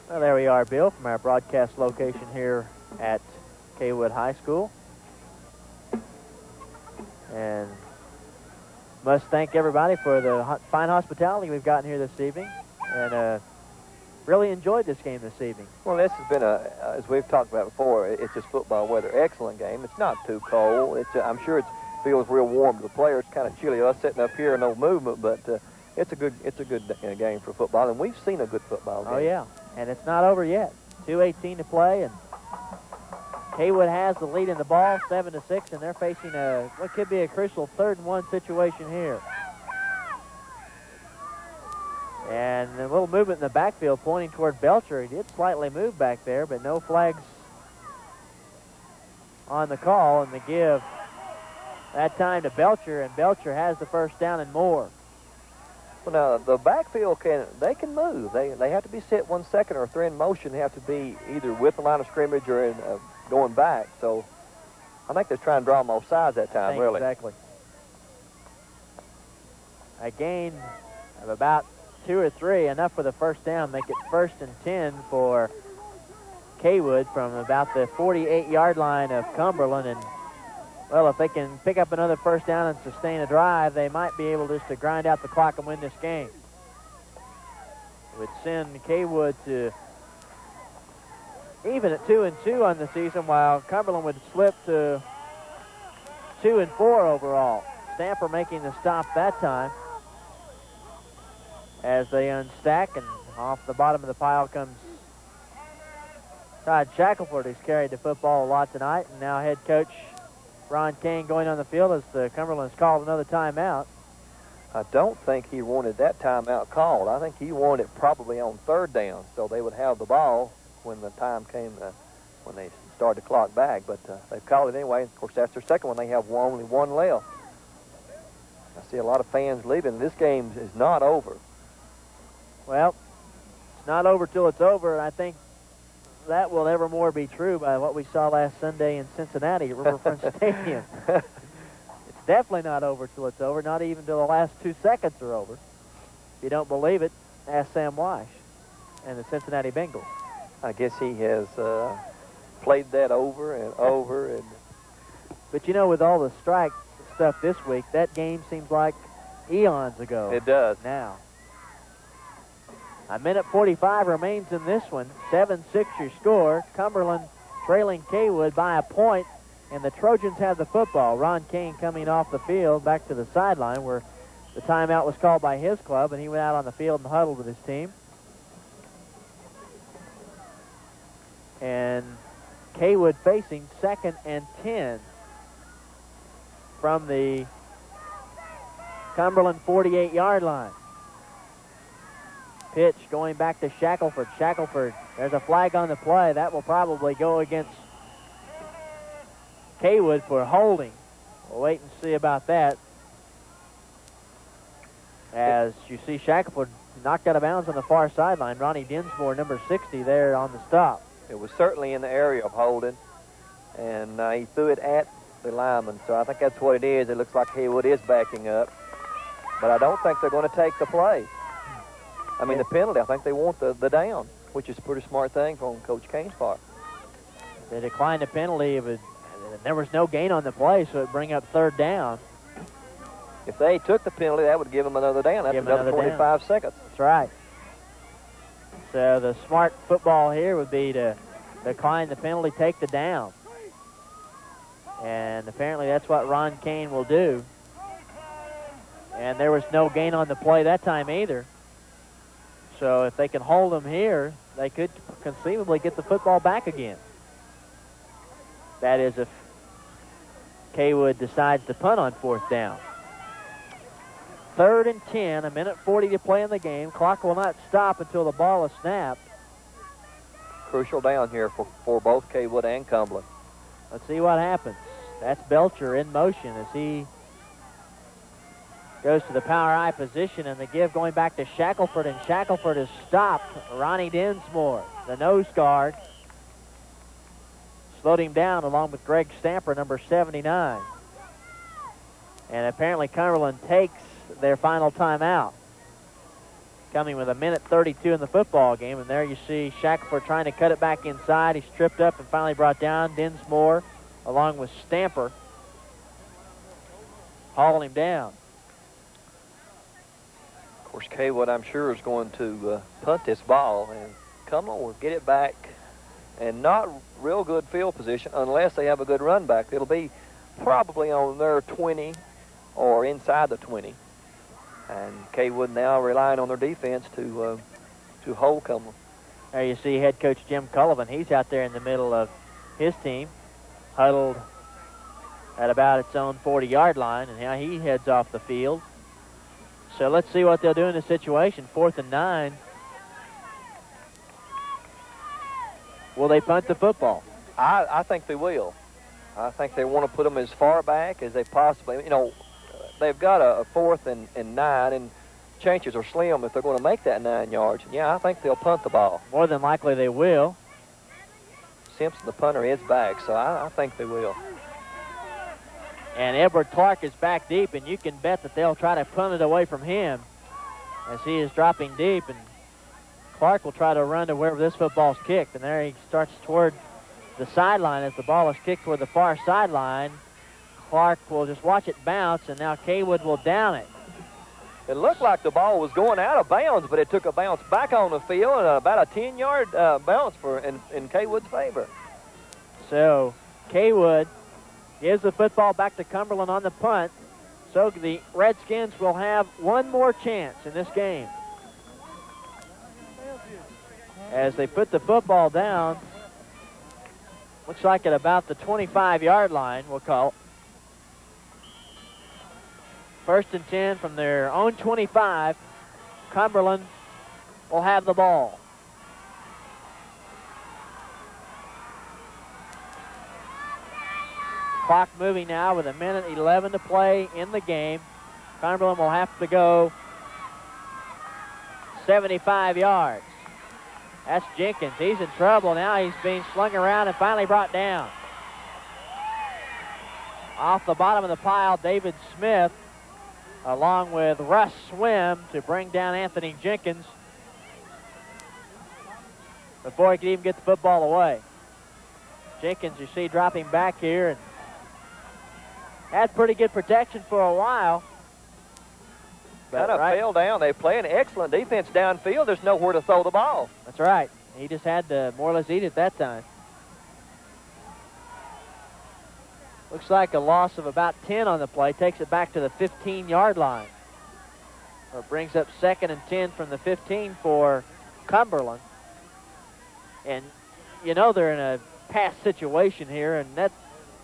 Well, there we are, Bill, from our broadcast location here at Cawood High School. And must thank everybody for the fine hospitality we've gotten here this evening. And really enjoyed this game this evening. Well, this has been as we've talked about before, it's just football weather. Excellent game. It's not too cold. I'm sure it feels real warm to the players. Kind of chilly. Us sitting up here, no movement, but it's a good game for football, and we've seen a good football game. Oh yeah, and it's not over yet. 2:18 to play, and Cawood has the lead in the ball, 7-6, and they're facing what could be a crucial 3rd-and-1 situation here. And a little movement in the backfield pointing toward Belcher. He did slightly move back there, but no flags on the call, and the give that time to Belcher, and Belcher has the first down and more. Well, now, the backfield can move. They have to be set 1 second, or if they're in motion, they have to be either with the line of scrimmage or in, going back. So I think they're trying to draw them off sides that time, really. Exactly. A gain of about 2 or 3, enough for the first down. Make it 1st and 10 for Cawood from about the 48-yard line of Cumberland. And, well, if they can pick up another first down and sustain a drive, they might be able just to grind out the clock and win this game. It would send Cawood to even at 2-2 on the season, while Cumberland would slip to 2-4 overall. Stamper making the stop that time as they unstack, and off the bottom of the pile comes Todd Shackelford, who's carried the football a lot tonight, and now head coach Ron Kane going on the field as the Cumberland's called another timeout. I don't think he wanted that timeout called. I think he wanted it probably on 3rd down, so they would have the ball when the time came, when they started the clock back. But they've called it anyway. Of course, that's their second one. They have only one left. I see a lot of fans leaving. This game is not over. Well, it's not over till it's over, and I think that will evermore be true by what we saw last Sunday in Cincinnati at Riverfront Stadium. It's definitely not over till it's over, not even till the last 2 seconds are over. If you don't believe it, ask Sam Weish and the Cincinnati Bengals. I guess he has played that over and over. But, you know, with all the strike stuff this week, that game seems like eons ago. It does. Now. A minute 45 remains in this one. 7-6 your score. Cumberland trailing Cawood by a point, and the Trojans have the football. Ron Kane coming off the field back to the sideline where the timeout was called by his club, and he went out on the field and huddled with his team. And Cawood facing 2nd and 10 from the Cumberland 48-yard line. Pitch going back to Shackelford. Shackelford, there's a flag on the play. That will probably go against Cawood for holding. We'll wait and see about that. As you see Shackelford knocked out of bounds on the far sideline. Ronnie Dinsmore, number 60, there on the stop. It was certainly in the area of holding, and he threw it at the lineman. So I think that's what it is. It looks like Cawood is backing up, but I don't think they're going to take the play. I mean, the penalty. I think they want the down, which is a pretty smart thing from Coach Kane's part. They declined the penalty. There was no gain on the play, so it bring up 3rd down. If they took the penalty, that would give them another down. That's another 25 seconds. That's right. So the smart football here would be to decline the penalty, take the down. And apparently that's what Ron Kane will do. And there was no gain on the play that time either. So if they can hold them here, they could conceivably get the football back again. That is if Cawood decides to punt on 4th down. 3rd and 10, a minute 40 to play in the game. Clock will not stop until the ball is snapped. Crucial down here for both Cawood and Cumberland. Let's see what happens. That's Belcher in motion as he goes to the power I position, and the give going back to Shackelford, and Shackelford is stopped. Ronnie Dinsmore, the nose guard, slowed him down along with Greg Stamper, number 79. And apparently Cumberland takes their final timeout, coming with a minute 32 in the football game. And there you see Shackelford trying to cut it back inside. He's tripped up and finally brought down. Dinsmore, along with Stamper, hauling him down. Of course, Cawood, I'm sure, is going to punt this ball, and Cumberland will get it back, and not real good field position unless they have a good run back. It'll be probably on their 20 or inside the 20. And Cawood now relying on their defense to hold Cumberland. There you see head coach Jim Cullivan. He's out there in the middle of his team, huddled at about its own 40-yard line, and now he heads off the field. So let's see what they'll do in this situation. 4th and 9. Will they punt the football? I think they will. I think they want to put them as far back as they possibly, they've got a 4th and 9, and chances are slim if they're going to make that 9 yards. Yeah, I think they'll punt the ball. More than likely they will. Simpson, the punter, is back, so I think they will. And Edward Clark is back deep, and you can bet that they'll try to punt it away from him as he is dropping deep. And Clark will try to run to wherever this football's kicked. And there he starts toward the sideline as the ball is kicked toward the far sideline. Clark will just watch it bounce, and now Cawood will down it. It looked like the ball was going out of bounds, but it took a bounce back on the field, and about a 10-yard bounce in Cawood's favor. So Cawood gives the football back to Cumberland on the punt. So the Redskins will have one more chance in this game. As they put the football down, looks like at about the 25-yard line, we'll call it. 1st and 10 from their own 25. Cumberland will have the ball. Clock moving now with a minute 11 to play in the game. Cumberland will have to go 75 yards. That's Jenkins. He's in trouble now. He's being slung around and finally brought down. Off the bottom of the pile, David Smith, along with Russ Swim, to bring down Anthony Jenkins before he could even get the football away. Jenkins, you see, dropping back here, and had pretty good protection for a while. kind of fell down. They play an excellent defense downfield. There's nowhere to throw the ball. That's right. He just had to more or less eat it that time. Looks like a loss of about 10 on the play. Takes it back to the 15-yard line. Or brings up 2nd and 10 from the 15 for Cumberland. And you know they're in a pass situation here, and that's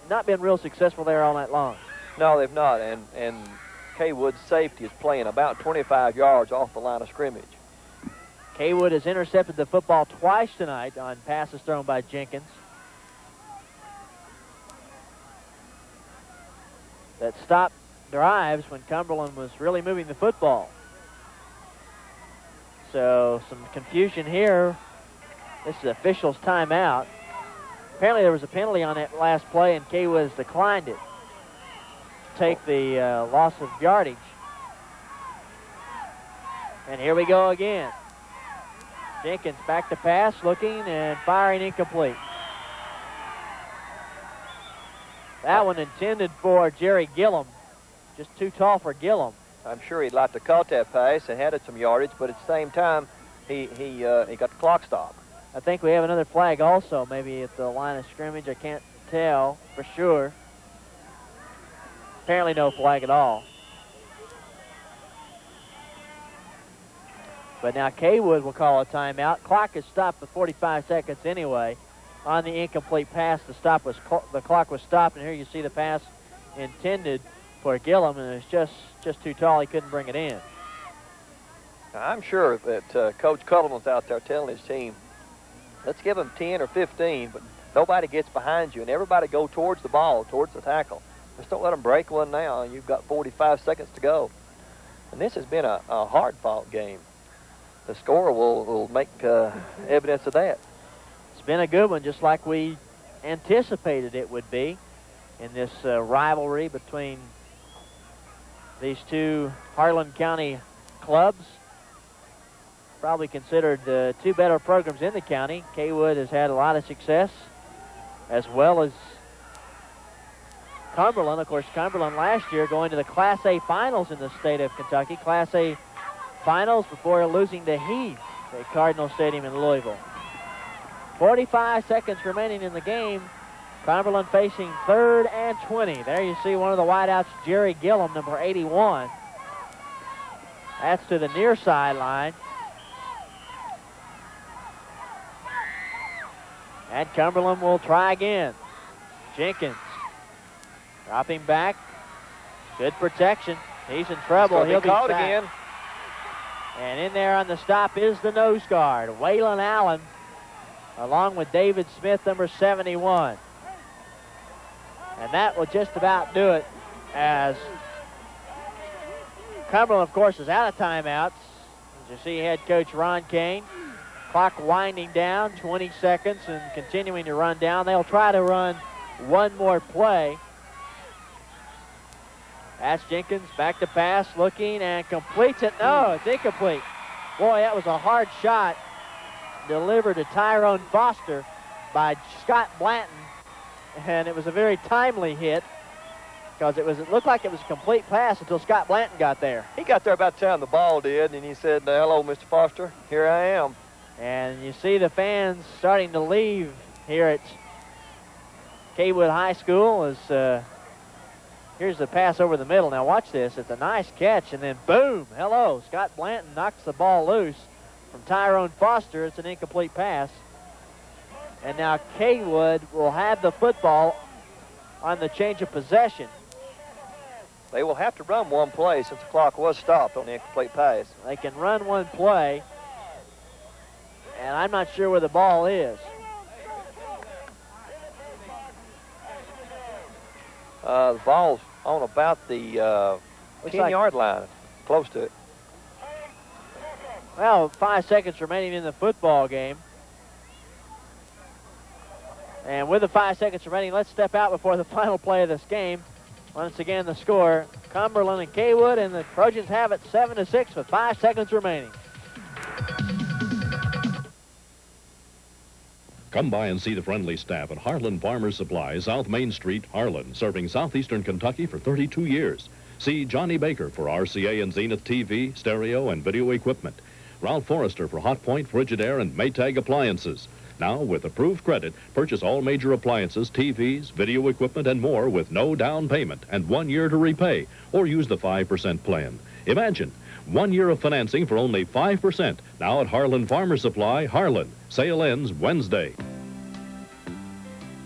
not been real successful there all night long. No, they've not. And Cawood's safety is playing about 25 yards off the line of scrimmage. Cawood has intercepted the football twice tonight on passes thrown by Jenkins. That stopped drives when Cumberland was really moving the football. So some confusion here. This is officials' timeout. Apparently there was a penalty on that last play, and Cawood has declined it. Take the loss of yardage. And here we go again. Jenkins back to pass, looking and firing incomplete. That one intended for Jerry Gillum. Just too tall for Gillum. I'm sure he'd like to caught that pass and had it some yardage, but at the same time, he got the clock stopped. I think we have another flag also, maybe at the line of scrimmage. I can't tell for sure. Apparently no flag at all. But now Cawood will call a timeout. Clock is stopped with 45 seconds anyway. On the incomplete pass, the clock was stopped, and here you see the pass intended for Gillum, and it's just too tall. He couldn't bring it in. I'm sure that Coach Cuddleman's out there telling his team, let's give them 10 or 15, but nobody gets behind you, and everybody go towards the ball, towards the tackle. Just don't let them break one now. You've got 45 seconds to go. And this has been a hard-fought game. The score will make evidence of that. It's been a good one, just like we anticipated it would be in this rivalry between these two Harlan County clubs. Probably considered the two better programs in the county. Cawood has had a lot of success, as well as Cumberland. Of course, Cumberland last year going to the Class A finals in the state of Kentucky. Class A finals before losing to Heath at Cardinal Stadium in Louisville. 45 seconds remaining in the game. Cumberland facing 3rd and 20. There you see one of the wideouts, Jerry Gillum, number 81. That's to the near sideline. And Cumberland will try again. Jenkins dropping back. Good protection. He's in trouble. He'll be caught again. And in there on the stop is the nose guard, Waylon Allen, along with David Smith, number 71. And that will just about do it, as Cumberland, of course, is out of timeouts. As you see, head coach Ron Kane. Clock winding down, 20 seconds, and continuing to run down. They'll try to run one more play. That's Jenkins, back to pass, looking, and completes it. No, it's incomplete. Boy, that was a hard shot delivered to Tyrone Foster by Scott Blanton, and it was a very timely hit because it looked like it was a complete pass until Scott Blanton got there. He got there about the time the ball did, and he said, hello, Mr. Foster, here I am. And you see the fans starting to leave here at Cawood High School as here's the pass over the middle. Now watch this. It's a nice catch, and then boom, hello. Scott Blanton knocks the ball loose from Tyrone Foster. It's an incomplete pass. And now Cawood will have the football on the change of possession. They will have to run one play since the clock was stopped on the incomplete pass. They can run one play, and I'm not sure where the ball is. The ball's on about the 10-yard line, close to it. Well, 5 seconds remaining in the football game. And with the 5 seconds remaining, let's step out before the final play of this game. Once again, the score, Cumberland and Cawood, and the Trojans have it 7-6 with 5 seconds remaining. Come by and see the friendly staff at Harlan Farmers Supply, South Main Street, Harlan, serving southeastern Kentucky for 32 years. See Johnny Baker for RCA and Zenith TV, stereo, and video equipment. Ralph Forrester for Hot Point, Frigidaire, and Maytag appliances. Now, with approved credit, purchase all major appliances, TVs, video equipment, and more with no down payment and 1 year to repay, or use the 5% plan. Imagine 1 year of financing for only 5%. Now at Harlan Farmer Supply, Harlan. Sale ends Wednesday.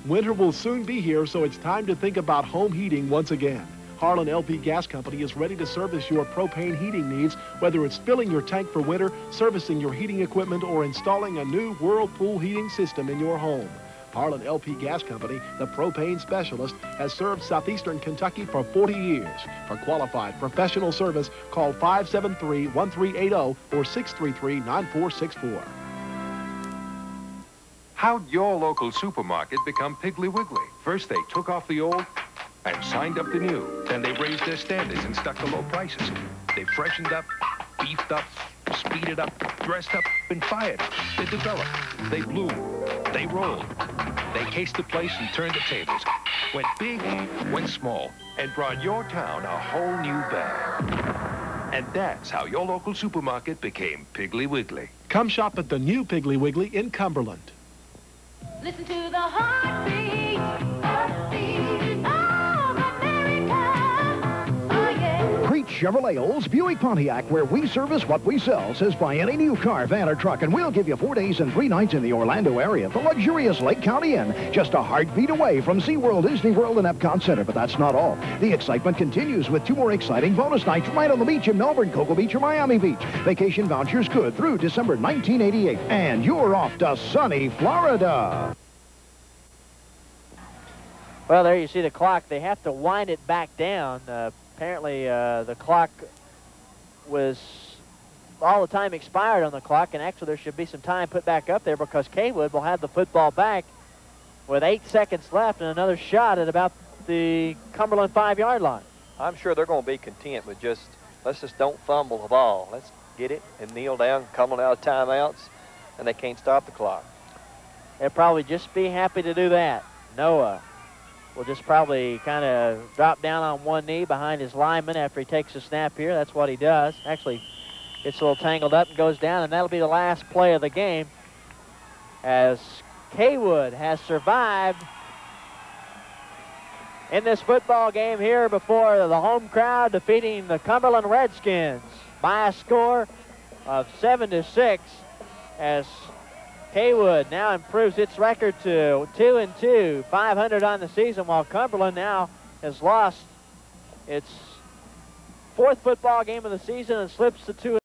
Winter will soon be here, so it's time to think about home heating once again. Harlan LP Gas Company is ready to service your propane heating needs, whether it's filling your tank for winter, servicing your heating equipment, or installing a new Whirlpool heating system in your home. Harlan LP Gas Company, the propane specialist, has served southeastern Kentucky for 40 years. For qualified professional service, call 573-1380 or 633-9464. How'd your local supermarket become Piggly Wiggly? First, they took off the old and signed up the new. Then they raised their standards and stuck to low prices. They freshened up, beefed up, speeded up, dressed up, and fired up. They developed. They bloomed. They rolled. They cased the place and turned the tables. Went big, went small, and brought your town a whole new bag. And that's how your local supermarket became Piggly Wiggly. Come shop at the new Piggly Wiggly in Cumberland. Listen to the heartbeat of America. Oh, yeah. Crete Chevrolet Olds Buick Pontiac, where we service what we sell, says buy any new car, van, or truck, and we'll give you 4 days and 3 nights in the Orlando area at the luxurious Lake County Inn, just a heartbeat away from SeaWorld, Disney World, and Epcot Center. But that's not all. The excitement continues with 2 more exciting bonus nights right on the beach in Melbourne, Cocoa Beach, or Miami Beach. Vacation vouchers good through December 1988. And you're off to sunny Florida. Well, there you see the clock. They have to wind it back down. Apparently, the clock was all the time expired on the clock, and actually there should be some time put back up there because Cawood will have the football back with 8 seconds left and another shot at about the Cumberland 5-yard line. I'm sure they're going to be content with let's just don't fumble the ball. Let's get it and kneel down, Cumberland out of timeouts, and they can't stop the clock. They'll probably just be happy to do that. Noah will just probably kind of drop down on one knee behind his lineman after he takes a snap here. That's what he does. Actually, gets a little tangled up and goes down, and that'll be the last play of the game as Cawood has survived in this football game here before the home crowd, defeating the Cumberland Redskins by a score of 7-6 as Cawood now improves its record to 2-2, 500 on the season, while Cumberland now has lost its 4th football game of the season and slips to 2.